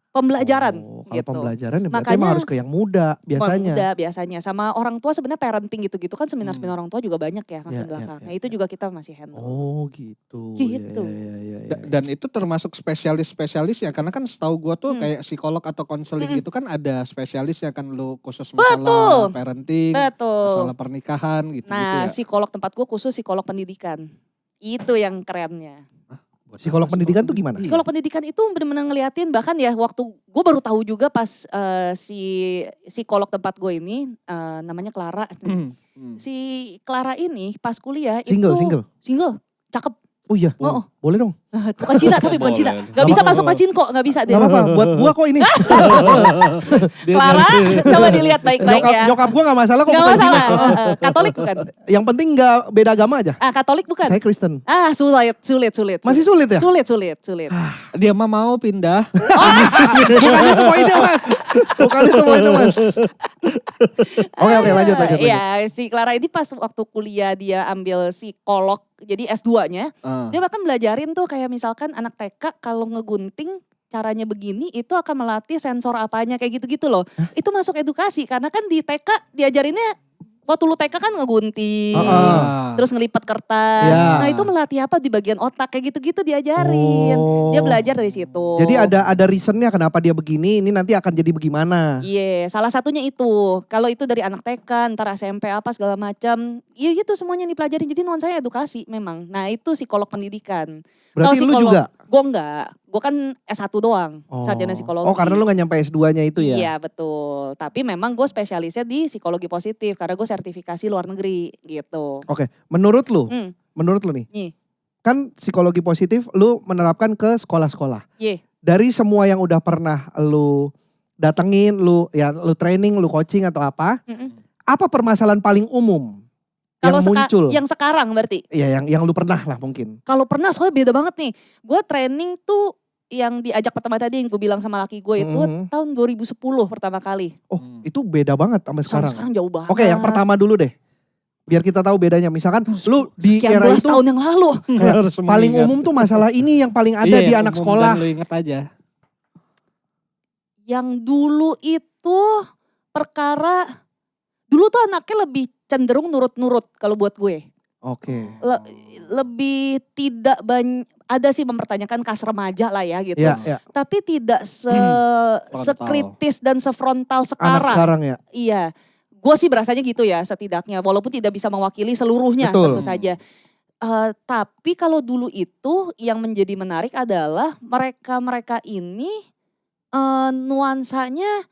Pembelajaran kalau gitu. Pembelajaran ya berarti Makanya emang harus ke yang muda biasanya. Muda biasanya. Sama orang tua sebenarnya parenting gitu-gitu kan seminar-seminar orang tua juga banyak ya makin belakang. Nah itu juga kita masih handle. Oh gitu. Gitu. Dan itu termasuk spesialis-spesialis ya. Karena kan setahu gue tuh kayak psikolog atau konseling gitu kan ada spesialisnya kan lu khusus masalah parenting. Masalah pernikahan gitu. Nah psikolog tempat gue khusus psikolog pendidikan. Itu yang kerennya. Psikolog pendidikan tuh gimana? Psikolog pendidikan itu benar-benar ngeliatin bahkan ya waktu gue baru tahu juga pas si psikolog tempat gue ini namanya Clara. Si Clara ini pas kuliah single, cakep. Oh iya, boleh dong. Bukan Cina tapi bukan Cina. Gak bisa masuk Pacin kok, gak bisa dia. Gak apa-apa, buat gua kok ini. Clara, coba dilihat baik-baik ya. Nyokap gua gak masalah kok. Gak masalah, Katolik bukan? Yang penting gak beda agama aja. Katolik bukan? Saya Kristen. Sulit. Masih sulit ya? Sulit. Dia mah mau pindah. Bukan itu poinnya mas. Oke, lanjut. Iya, si Clara ini pas waktu kuliah dia ambil psikolog, jadi S2-nya. Dia bahkan belajarin tuh kayak misalkan anak TK kalau ngegunting caranya begini itu akan melatih sensor apanya kayak gitu-gitu loh. Itu masuk edukasi karena kan di TK diajarinnya waktu lu TK kan ngegunting, terus ngelipat kertas. Nah itu melatih apa di bagian otak kayak gitu-gitu diajarin. Dia belajar dari situ. Jadi ada reasonnya kenapa dia begini, ini nanti akan jadi bagaimana. Iya, salah satunya itu. Kalau itu dari anak TK, ntar SMP apa segala macam. Iya gitu semuanya dipelajarin. Jadi nuansanya edukasi memang. Nah itu psikolog pendidikan. Berarti lu juga? Gue enggak. Gue kan S1 doang, sarjana psikologi. Oh karena lu gak nyampe S2-nya itu ya? Iya betul. Tapi memang gue spesialisnya di psikologi positif. Karena gue sertifikasi luar negeri gitu. Oke, menurut lu nih. Kan psikologi positif lu menerapkan ke sekolah-sekolah. Dari semua yang udah pernah lu datengin, lu training, lu coaching atau apa. Apa permasalahan paling umum? Kalau yang muncul. Yang sekarang berarti? Iya yang lu pernah lah mungkin. Kalau pernah soalnya beda banget nih. Gue training tuh yang diajak pertama tadi yang gue bilang sama laki gue itu tahun 2010 pertama kali. Oh itu beda banget sama sekarang. Sekarang jauh banget. Oke yang pertama dulu deh. Biar kita tahu bedanya. Misalkan lu di era itu. Tahun yang lalu. Paling umum tuh masalah ini yang paling ada di anak sekolah. Lu inget aja. Yang dulu itu perkara. Dulu tuh anaknya lebih cenderung nurut-nurut kalau buat gue. Oke. Lebih tidak banyak, ada sih mempertanyakan kas remaja lah ya gitu. Ya. Tapi tidak sekritis dan sefrontal sekarang. Anak sekarang ya? Iya. Gue sih berasanya gitu ya setidaknya. Walaupun tidak bisa mewakili seluruhnya. Betul. Tentu saja. Tapi kalau dulu itu yang menjadi menarik adalah mereka ini nuansanya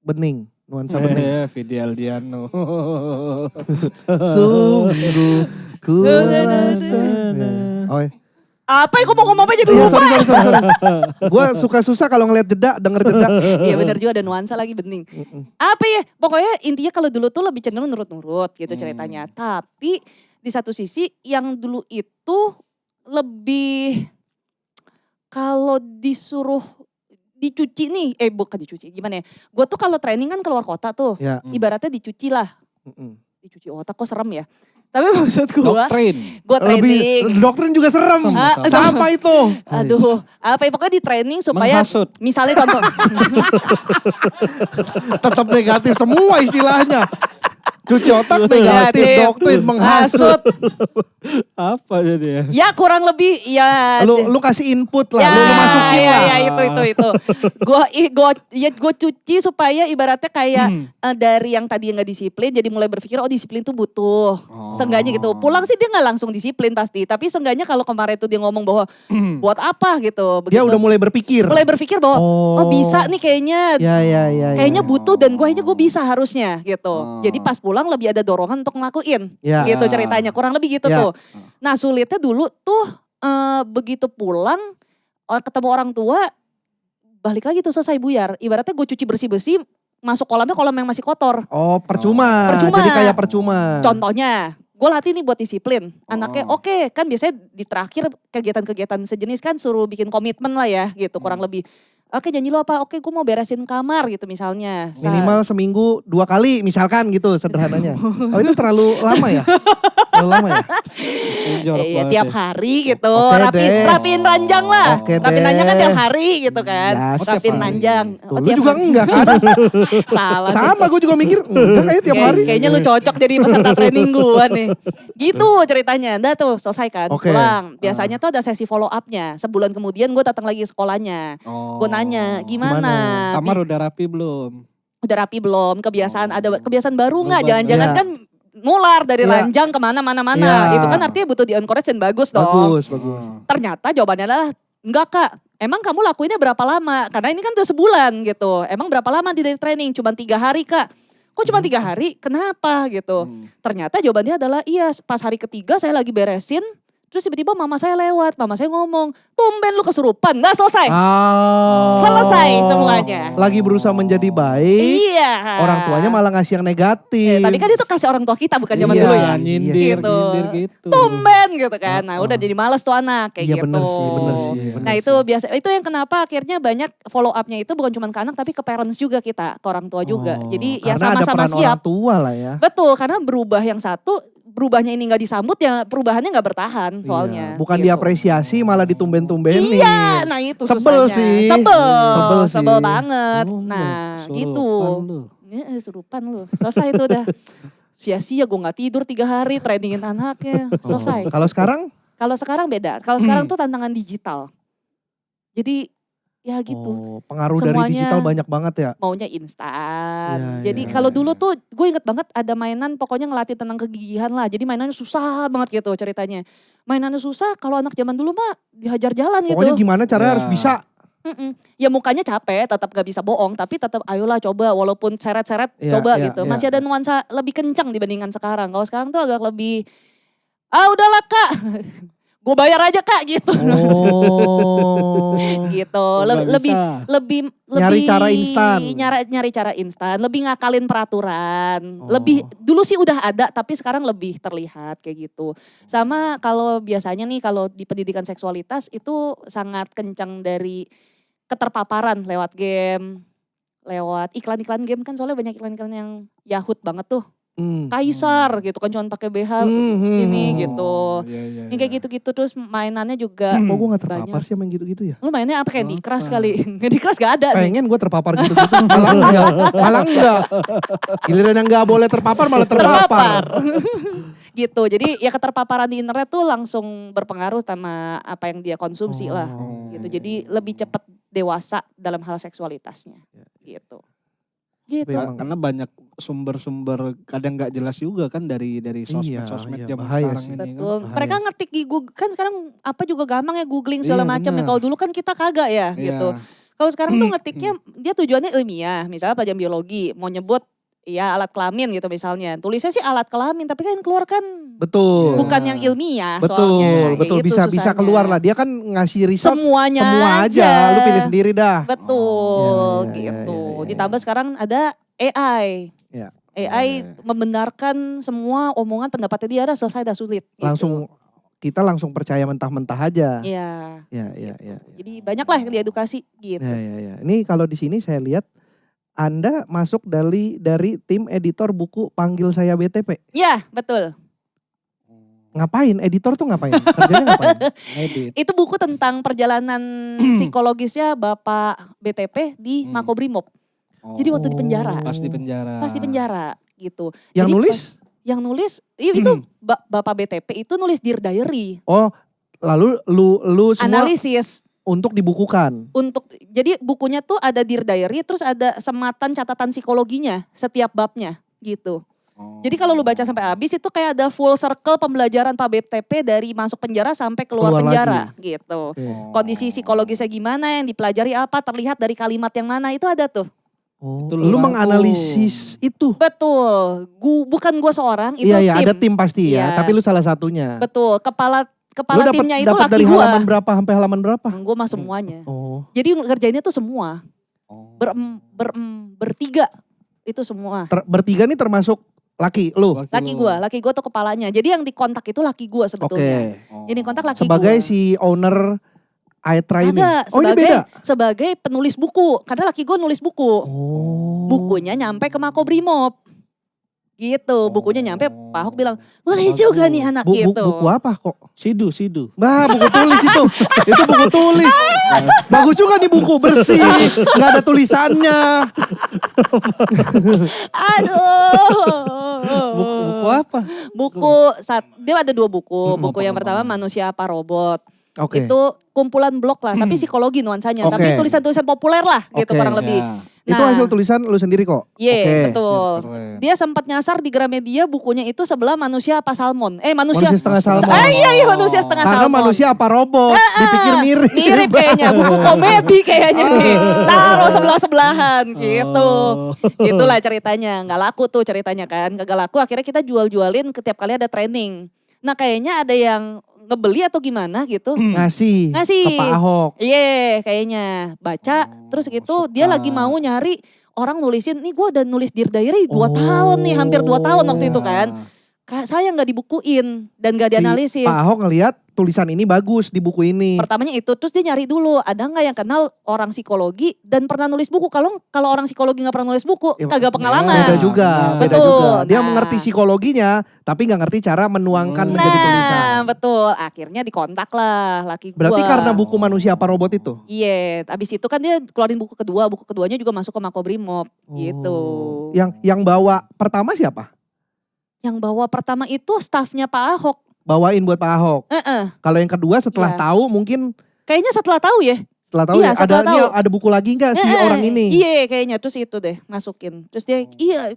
bening. Nuansa bening. Vidi Aldiano. Sungguh ku rasa. Apa yang ngomong-ngomong aja dulu sorry. Gue suka susah kalau ngeliat jeda, denger jeda. Iya benar juga ada nuansa lagi bening. Apa ya, pokoknya intinya kalau dulu tuh lebih cenderung nurut-nurut gitu ceritanya. Tapi di satu sisi yang dulu itu lebih kalau disuruh dicuci nih, bukan dicuci gimana ya. Gue tuh kalau training kan keluar kota tuh, ibaratnya dicuci lah. Dicuci otak kok serem ya. Tapi maksud gue training. Doktrin juga serem. Apa itu? Aduh, apa ya pokoknya di training supaya menghasut. Misalnya contoh. Tetap negatif semua istilahnya. Cuci otak negatif, doktrin menghasut. Apa jadi ya? Ya kurang lebih ya. Lu kasih input lah, ya, lu masukin lah. Ya itu. Gue cuci supaya ibaratnya kayak dari yang tadi nggak disiplin jadi mulai berpikir disiplin tuh butuh. Seenggaknya gitu. Pulang sih dia nggak langsung disiplin pasti, tapi seenggaknya kalau kemarin tuh dia ngomong bahwa buat apa gitu. Begitu, dia udah mulai berpikir. Mulai berpikir bahwa bisa nih kayaknya. Kayaknya butuh dan gue bisa harusnya gitu. Jadi pas pulang lebih ada dorongan untuk ngelakuin. Gitu ceritanya, kurang lebih gitu tuh. Nah sulitnya dulu tuh begitu pulang ketemu orang tua balik lagi tuh selesai buyar. Ibaratnya gue cuci bersih-bersih masuk kolam yang masih kotor. Oh percuma. Jadi kayak percuma. Contohnya gue latih nih buat disiplin. Anaknya oke, kan biasanya di terakhir kegiatan-kegiatan sejenis kan suruh bikin komitmen lah ya gitu kurang lebih. Oke janji lo apa? Oke gue mau beresin kamar gitu misalnya. Minimal seminggu 2 kali misalkan gitu sederhananya. Oh itu terlalu lama ya? Terlalu lama ya? Iya tiap hari gitu. Rapiin ranjang lah. Rapiin ranjang kan tiap hari gitu kan. Ya, rapiin ranjang. Lu juga enggak kan? Salah. Sama gue juga mikir enggak kayaknya tiap hari. Kayaknya lu cocok jadi peserta training gue nih. Gitu ceritanya. Udah tuh selesai kan pulang. Biasanya tuh ada sesi follow up-nya. Sebulan kemudian gue datang lagi ke sekolahnya. Gue nanya gimana? Kamar udah rapi belum? Udah rapi belum? Ada kebiasaan baru nggak? Jangan-jangan kan nular dari ranjang kemana-mana. Itu kan artinya butuh di-encourage dan bagus dong. Bagus. Ternyata jawabannya adalah, enggak Kak. Emang kamu lakuinnya berapa lama? Karena ini kan udah sebulan gitu. Emang berapa lama di training? Cuma 3 hari Kak. Kok cuma 3 hari? Kenapa gitu? Ternyata jawabannya adalah iya pas hari ketiga saya lagi beresin. Terus tiba-tiba mama saya lewat, mama saya ngomong, tumben lu kesurupan, gak selesai. Selesai semuanya. Lagi berusaha menjadi baik, orang tuanya malah ngasih yang negatif. Tapi kan itu kasih orang tua kita, bukan zaman dulu ya. Nyindir gitu. Tumben gitu kan, nah udah jadi males tuh anak kayak gitu. Bener sih. Nah itu biasa, itu yang kenapa akhirnya banyak follow up-nya itu bukan cuma ke anak tapi ke parents juga kita, ke orang tua juga. Jadi ya sama-sama siap. Orang tua lah ya. Betul, karena berubah yang satu, berubahnya ini gak disambut ya perubahannya gak bertahan soalnya. Bukan gitu. Diapresiasi malah ditumben-tumbenin. Iya, nah itu sebel susahnya. sih. Sebel banget. Nah gitu. Surupan lu. Selesai itu udah. Sia-sia gue gak tidur 3 hari trainingin anaknya. Selesai. Kalau sekarang? Kalau sekarang beda. Kalau sekarang tuh tantangan digital. Jadi ya gitu. Pengaruh semuanya dari digital banyak banget ya. Maunya instan. Jadi kalau dulu tuh gue inget banget ada mainan pokoknya ngelatih tentang kegigihan lah. Jadi mainannya susah banget gitu ceritanya. Mainannya susah kalau anak zaman dulu mah dihajar jalan gitu. Pokoknya gimana caranya harus bisa. Ya mukanya capek tetap gak bisa bohong. Tapi tetap ayolah coba walaupun seret-seret coba gitu. Masih ada nuansa lebih kencang dibandingkan sekarang. Kalau sekarang tuh agak lebih udahlah Kak. Gue bayar aja Kak gitu. Gitu. Lebih nyari cara instan. Nyari cara instan, lebih ngakalin peraturan. Lebih dulu sih udah ada tapi sekarang lebih terlihat kayak gitu. Sama kalau biasanya nih kalau di pendidikan seksualitas itu sangat kencang dari keterpaparan lewat game, lewat iklan-iklan game kan soalnya banyak iklan-iklan yang Yahut banget tuh. Kaisar gitu kan cuma pakai BH ini gitu. Yang kayak gitu-gitu terus mainannya juga. Kok gue gak terpapar sih main gitu-gitu ya? Lu mainnya apa kayak di Crash kali? Di Crash gak ada. Pengen gue terpapar gitu-gitu. Malah enggak. Giliran yang gak boleh terpapar malah terpapar. Gitu jadi ya keterpaparan di internet tuh langsung berpengaruh sama apa yang dia konsumsi lah. Gitu jadi lebih cepat dewasa dalam hal seksualitasnya gitu. Karena banyak sumber-sumber kadang nggak jelas juga kan dari sosmed zaman sekarang ini. Betul. Kan. Mereka ngetik di Google kan sekarang apa juga gampang ya googling segala macam ya. Kalau dulu kan kita kagak ya gitu. Kalau sekarang tuh ngetiknya dia tujuannya ilmiah. Misalnya pelajaran biologi mau nyebut alat kelamin gitu misalnya. Tulisnya sih alat kelamin tapi kan keluar kan bukan yang ilmiah soalnya. Betul. Bisa keluar lah. Dia kan ngasih riset semua aja. Lu pilih sendiri dah. Betul gitu. Ditambah sekarang ada AI. AI membenarkan semua omongan pendapatnya dia selesai dah sulit. Kita langsung percaya mentah-mentah aja. Iya. Iya. Jadi banyak lah yang diedukasi gitu. Iya. Ini kalau di sini saya lihat Anda masuk dari tim editor buku Panggil Saya BTP. Iya, betul. Ngapain? Editor tuh ngapain? Kerjanya ngapain? Edit. Itu buku tentang perjalanan psikologisnya Bapak BTP di Makobrimob. Jadi waktu di penjara. Pas di penjara. gitu. Yang Jadi nulis? Yang nulis, itu Bapak BTP itu nulis Dear Diary. Oh, lalu lu semua analisis untuk dibukukan. Jadi bukunya tuh ada Dear Diary, terus ada sematan catatan psikologinya setiap babnya gitu. Jadi kalau lu baca sampai habis itu kayak ada full circle pembelajaran Pak BTP dari masuk penjara sampai keluar penjara gitu. Kondisi psikologisnya gimana, yang dipelajari apa, terlihat dari kalimat yang mana, itu ada tuh. Oh, lu menganalisis itu? Betul, bukan gue seorang, itu iya, tim. Ada tim pasti ya, tapi lu salah satunya. Betul, kepala lu timnya itu laki dari gue. halaman berapa sampai halaman berapa? Gue mah semuanya. Oh. Jadi ngerjainnya tuh semua. Bertiga itu semua. Bertiga nih termasuk laki lu? Laki gue tuh kepalanya. Jadi yang dikontak itu laki gue sebetulnya. Ini kontak laki gue. Sebagai si owner Aetra ini? Ini beda? Sebagai penulis buku. Karena laki gue nulis buku. Bukunya nyampe ke Makobrimob. Gitu, bukunya nyampe, Pak Ahok bilang, boleh juga nih anak gitu. Buku apa kok? Sidu. Bah, buku tulis itu. Itu buku tulis. Bagus juga nih buku, bersih. Gak ada tulisannya. Aduh. Buku apa? Dia ada 2 buku. Buku yang pertama Manusia Apa Robot. Itu kumpulan blog lah, tapi psikologi nuansanya. Tapi tulisan-tulisan populer lah gitu kurang lebih. Itu hasil tulisan lu sendiri kok? Iya, betul. Dia sempat nyasar di Gramedia bukunya itu sebelah Manusia Apa Salmon. Manusia Setengah Salmon. Iya, Manusia Setengah Salmon. Karena Manusia Apa Robot, dipikir mirip. Mirip kayaknya, buku komedi kayaknya nih. Taruh sebelah-sebelahan gitu. Itulah ceritanya, gak laku tuh ceritanya kan. Gak laku, akhirnya kita jual-jualin setiap kali ada training. Nah kayaknya ada yang ngebeli atau gimana gitu. Ngasih ke Pak Ahok. Iya kayaknya. Baca terus gitu dia lagi mau nyari orang nulisin. Nih gue udah nulis Dear Diary 2 tahun nih. Hampir 2 tahun waktu itu kan. Saya gak dibukuin dan gak dianalisis. Pak Ahok ngelihat tulisan ini bagus di buku ini. Pertamanya itu, terus dia nyari dulu. Ada gak yang kenal orang psikologi dan pernah nulis buku. Kalau orang psikologi gak pernah nulis buku, kagak pengalaman. Beda juga. Betul. Dia mengerti psikologinya, tapi gak ngerti cara menuangkan menjadi tulisan. Betul. Akhirnya dikontak lah laki gua. Berarti karena buku Manusia Apa Robot itu? Iya. Abis itu kan dia keluarin buku kedua. Buku keduanya juga masuk ke Makobrimob. Gitu. Yang bawa pertama siapa? Yang bawa pertama itu stafnya Pak Ahok. Bawain buat Pak Ahok. Kalau yang kedua setelah tahu mungkin. Kayaknya setelah tahu ya. Setelah tahu ya. Ada buku lagi gak si orang ini? Iya kayaknya terus itu deh masukin. Terus dia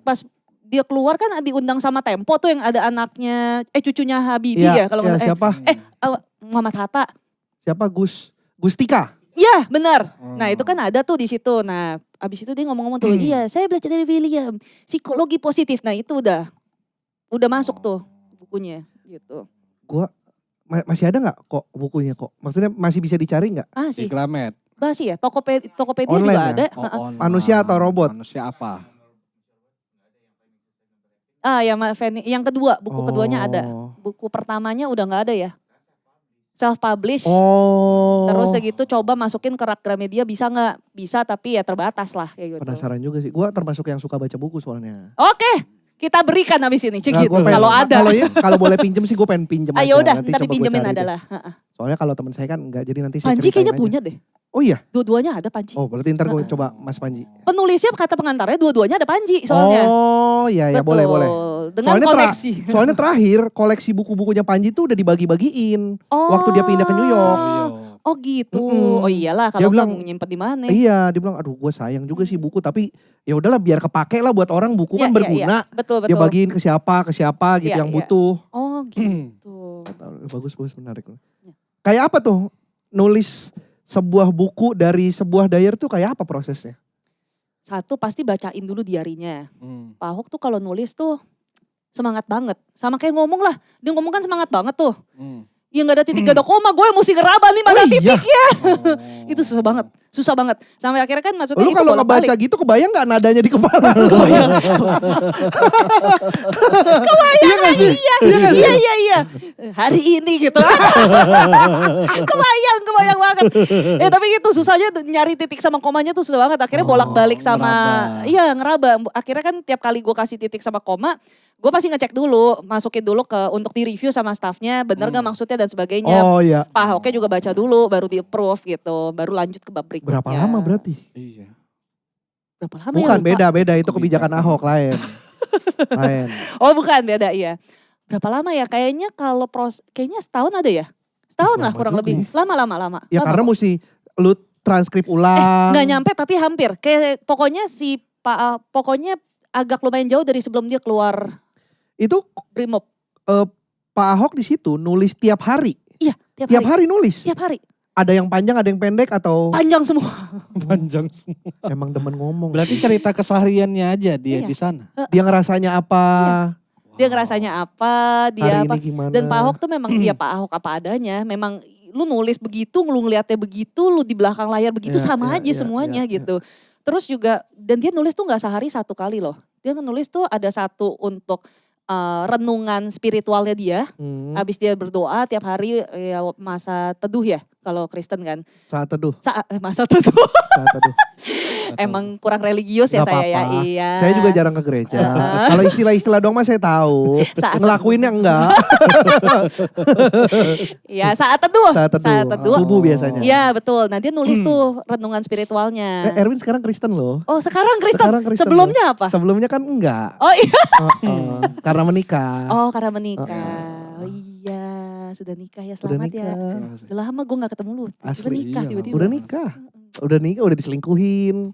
pas dia keluar kan diundang sama Tempo tuh yang ada anaknya, cucunya Habibie ya kalau nggak siapa? Muhammad Hatta. Siapa Gustika? Iya benar. Nah itu kan ada tuh di situ. Nah abis itu dia ngomong-ngomong tuh, iya saya belajar dari William, psikologi positif. Nah itu udah masuk tuh bukunya gitu. Gua masih ada nggak kok bukunya kok? Maksudnya masih bisa dicari nggak? Sih. Di Gramet. Masih ya, Tokopedia online juga ya? ada. Manusia atau robot? Manusia apa? Yang kedua, buku keduanya ada. Buku pertamanya udah nggak ada ya. Self-publish. Terus segitu coba masukin ke rak Gramedia bisa nggak? Bisa tapi ya terbatas lah kayak gitu. Penasaran juga sih. Gua termasuk yang suka baca buku soalnya. Oke. Kita berikan habis ini, gitu. Kalau ada. Kalau boleh pinjem sih gue pengen pinjem aja. Ayo udah, ntar dipinjemin adalah. Soalnya kalau teman saya kan enggak, jadi nanti saya Panji kayaknya aja. punya deh. Oh iya? Dua-duanya ada Panji. Oh berarti ntar gue coba Mas Panji. Penulisnya kata pengantarnya dua-duanya ada Panji soalnya. Oh iya ya boleh. Dengan koleksi. Soalnya terakhir koleksi buku-bukunya Panji tuh udah dibagi-bagiin. Waktu dia pindah ke New York. Oh gitu. Oh iyalah kalau bilang nyimpen di mana. Iya, dia bilang aduh gue sayang juga sih buku tapi ya udahlah biar kepake lah buat orang, buku kan berguna. Betul. Dia bagiin ke siapa gitu yang butuh. Oh gitu. Bagus menarik. Kayak apa tuh nulis sebuah buku dari sebuah diary tuh kayak apa prosesnya? Satu pasti bacain dulu diarinya. Pak Ahok tuh kalau nulis tuh semangat banget. Sama kayak ngomong lah. Dia ngomong kan semangat banget tuh. Ya gak ada titik, gak ada koma, gue mesti ngeraba nih mana titiknya. Itu susah banget. Sampai akhirnya kan maksudnya lu itu kalau ngebaca gitu kebayang gak nadanya di kepala? Kebayang iya. Hari ini gitu. Kebayang banget. Tapi itu susahnya nyari titik sama komanya tuh susah banget. Akhirnya bolak-balik sama, ngeraba. Akhirnya kan tiap kali gue kasih titik sama koma, gue pasti ngecek dulu, masukin dulu untuk di review sama staffnya, bener gak maksudnya dan sebagainya. Oh iya. Pak Ahoknya juga baca dulu, baru di approve gitu, baru lanjut ke bab berikutnya. Berapa lama berarti? Iya. Berapa lama Bukan ya? beda itu kebijakan Ahok lain. Lain. Oh bukan, beda iya. Berapa lama ya? Kayaknya kayaknya setahun ada ya? Setahun lah kurang lebih. Lama. Ya karena mesti lu transkrip ulang. Nggak nyampe tapi hampir. Kayak pokoknya pokoknya agak lumayan jauh dari sebelum dia keluar Itu Brimob. Pak Ahok di situ nulis tiap hari. Iya, Tiap hari nulis. Tiap hari. Ada yang panjang, ada yang pendek atau Panjang semua. Panjang semua. emang demen ngomong. Berarti cerita kesehariannya aja dia di sana. Dia ngerasanya apa? Dia ngerasanya apa, dia Hari apa. ini gimana? Dan Pak Ahok tuh memang ya Pak Ahok apa adanya. Memang lu nulis begitu, lu ngeliatnya begitu, lu di belakang layar begitu sama aja semuanya gitu. Terus juga, dan dia nulis tuh gak sehari satu kali loh. Dia nulis tuh ada satu untuk renungan spiritualnya dia. Habis dia berdoa tiap hari ya masa teduh ya. Kalau Kristen kan. Saat teduh. Masa teduh. Saat teduh. Emang kurang religius ya Gak saya ya. apa-apa. Iya. Saya juga jarang ke gereja. Kalau istilah-istilah doang mah saya tahu. Ngelakuinnya enggak. Iya saat teduh. Saat teduh. Subuh biasanya. Iya betul. Nah dia nulis tuh renungan spiritualnya. Erwin sekarang Kristen loh. Oh sekarang Kristen. Sebelumnya loh. apa? Sebelumnya kan enggak. Oh iya. Karena menikah. Oh karena menikah. Oh iya sudah nikah ya, selamat ya. Udah lama gue gak ketemu lu. Udah nikah tiba-tiba. Udah nikah, udah diselingkuhin.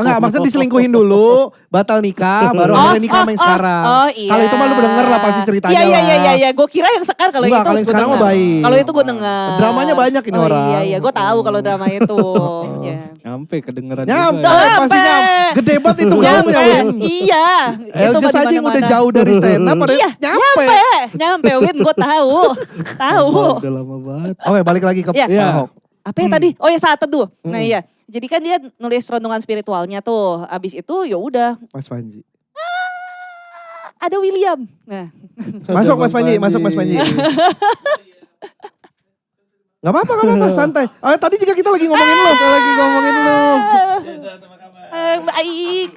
Enggak, maksudnya diselingkuhin dulu, batal nikah, baru akhirnya nikah sama yang sekarang. Oh iya. Kalau itu mah lu denger lah pasti ceritanya lah. Iya. Gue kira yang sekarang kalau itu kalau yang sekarang mah baik. Kalau itu gue denger. Dramanya banyak ini orang. Iya, gue tahu kalau drama itu. Nyampe kedengeran Nyampe, juga. pastinya gede banget itu gaungnya Win. Iya. LJ saja yang udah jauh dari stand up, Nyampe Win, gue tahu. Udah lama banget. Oke, balik lagi ke Pak Ahok. Apa ya tadi? Oh ya saat teduh. Nah iya. Jadi kan dia nulis renungan spiritualnya tuh. Abis itu ya udah. Mas Panji. Ada William. Nah. Masuk Mas Panji. Gak apa-apa, santai. Tadi juga kita lagi ngomongin lo. Baik.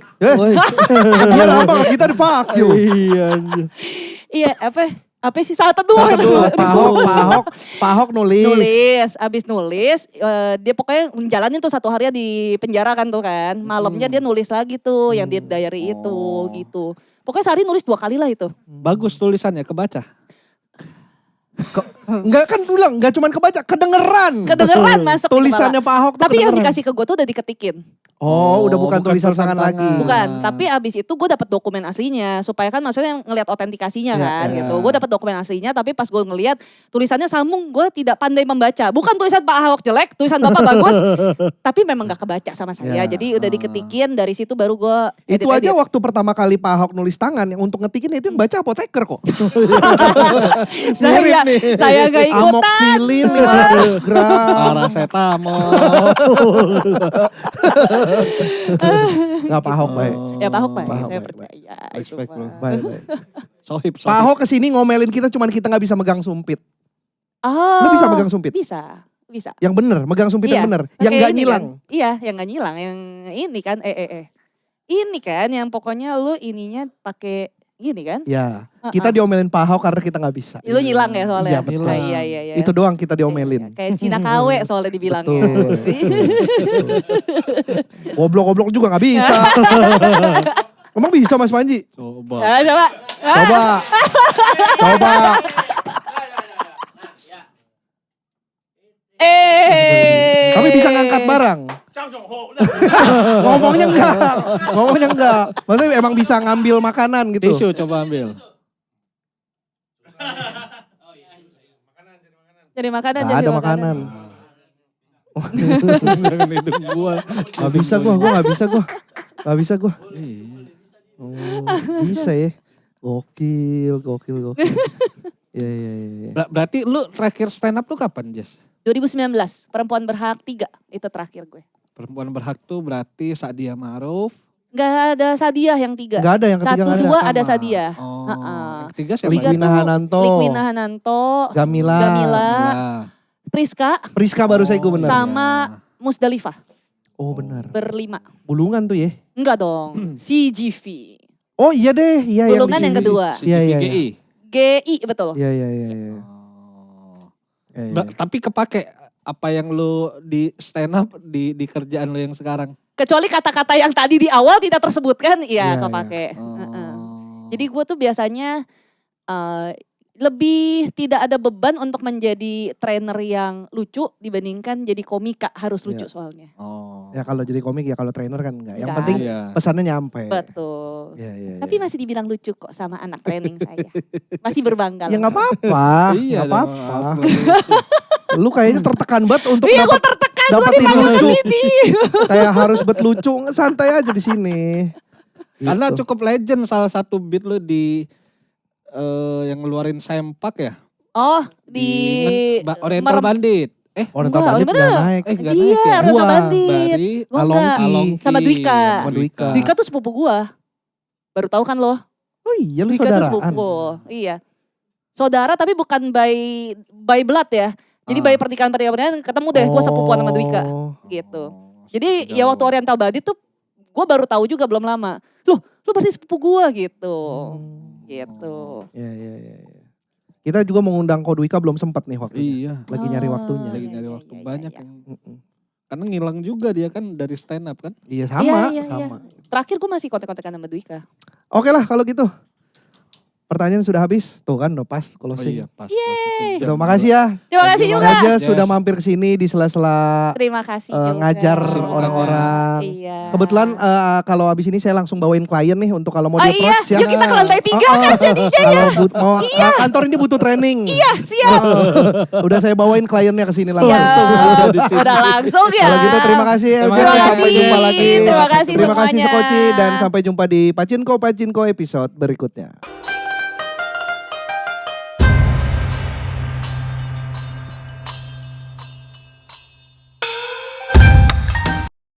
Biar apa, kita di fuck you. Iya, apa sih saat teduh. Pak Ahok nulis. Abis nulis, dia pokoknya menjalanin tuh satu hari di penjara kan tuh kan. Malamnya dia nulis lagi tuh yang di diary itu gitu. Pokoknya sehari nulis 2 kali lah itu. Bagus tulisannya, kebaca. Enggak kan bilang, enggak cuman kebaca, kedengeran masuk. Tulisannya Pak Ahok tuh tapi yang kedengeran. dikasih ke gue tuh udah diketikin. Oh, udah bukan tulisan tangan lagi. Bukan, tapi abis itu gue dapet dokumen aslinya. Supaya kan maksudnya ngelihat otentikasinya kan gitu. Gue dapet dokumen aslinya tapi pas gue ngelihat tulisannya sambung, gue tidak pandai membaca. Bukan tulisan Pak Ahok jelek, tulisan Bapak bagus. Tapi memang gak kebaca sama saya. Jadi udah diketikin, dari situ baru gue edit. Itu aja waktu pertama kali Pak Ahok nulis tangan, yang untuk ngetikin itu yang baca apoteker kok. saya gak ikutan. Amoxicillin 500 gram. Paracetamol. Gak Pak Ahok baik. Ya Pak Ahok baik, saya percaya. Respect bro. Baik. Sohib. Pak Ahok kesini ngomelin kita cuman kita gak bisa megang sumpit. Oh. Lu bisa megang sumpit? Bisa. Yang bener, megang sumpit yang bener. Yang gak nyilang. Kan? Iya, yang gak nyilang. Yang ini kan, Ini kan yang pokoknya lu ininya pakai gini kan? Ya, kita diomelin Pak Ahok karena kita gak bisa. Lu nyilang ya soalnya? Iya betul. Iya. Itu doang kita diomelin. Kayak Cina KW soalnya dibilangnya. Goblok-goblok juga gak bisa. Emang bisa Mas Panji? Coba. Coba. Tapi bisa ngangkat barang. Ngomongnya enggak. Maksudnya emang bisa ngambil makanan gitu. Tisu coba ambil. Jadi makanan. Ada makanan. Jangan hidung gua. Gak bisa gua. Oh, bisa ya. Gokil. Iya. Berarti lu terakhir stand up lu kapan, Jess? 2019, Perempuan Berhak 3, itu terakhir gue. Perempuan Berhak tuh berarti Sadia Ma'ruf. Gak ada Sadiah yang 3. Gak ada yang ketiga. 1, 2 ada Sadiah. Yang ketiga siapa? Likwina Hananto. Gamila. Priska baru saya gue benar. Sama Musdalifah. Oh benar. Berlima. Bulungan tuh ya? Enggak dong, CGV. Oh iya deh. Iya, Bulungan yang kedua. CGVGI. GI betul. Iya. Tapi kepake apa yang lu di stand up di kerjaan lu yang sekarang? Kecuali kata-kata yang tadi di awal tidak tersebutkan, iya kepake. Jadi gue tuh biasanya lebih tidak ada beban untuk menjadi trainer yang lucu dibandingkan jadi komika harus lucu soalnya. Ya kalau jadi komik ya, kalau trainer kan enggak. Yang Enggak. penting pesannya nyampe. Betul. Ya. Tapi masih dibilang lucu kok sama anak training saya. Masih berbangga. Ya nggak apa-apa, Iya, nggak apa-apa. Lu kayaknya tertekan banget untuk Iya gue tertekan, gue dapetin dipanggil lucu. kesini. Kayak harus bet lucu, santai aja di sini. Karena Gitu. cukup legend salah satu beat lu di yang ngeluarin Sempak ya. Oh di Oriental Bandit. Oriental enggak, Bandit bener. nggak naik. Nggak Iya, naik ya. Oriental Gua, Bandit. Bari, Gua Alongki. enggak. Sama Dwika. Sama Dwika. Dwika tuh sepupu gua. Baru tahu kan lo? Oh iya, lu Dwika tuh saudaraan. sepupu. Iya. Saudara tapi bukan by blood ya. Jadi by pernikahan ketemu deh gue sepupuan sama Dwika. Gitu. Jadi ya waktu Oriental Bandit tuh gue baru tahu juga belum lama. Loh, lu berarti sepupu gue gitu. Gitu. Iya. Kita juga mengundang Ko Dwika belum sempat nih waktu. Iya. Lagi nyari waktunya. Lagi iya, nyari iya, waktu iya, banyak iya. yang karena ngilang juga dia kan dari stand up kan. Iya sama, Iya. sama. Terakhir gue masih kontak-kontakan sama Dwika. Oke lah kalau gitu. Pertanyaan sudah habis. Tuh kan udah pas closing. Pas. Terima kasih ya. Terima kasih Terima juga. Aja sudah mampir ke sini di sela-sela Terima kasih juga. ngajar orang-orang. Iya. Kebetulan kalau habis ini saya langsung bawain klien nih untuk kalau mau Oh di iya, approach ya. yuk kita ke lantai 3 kan jadinya. Kalau mau kantor ini butuh training. Iya, siap. Udah saya bawain kliennya ke sini Siap. langsung. Udah langsung ya. Kalau gitu terima kasih Terima Evja, kasih. sampai jumpa lagi. Terima kasih Terima kasih semuanya. Sekoci dan sampai jumpa di Pacinko episode berikutnya.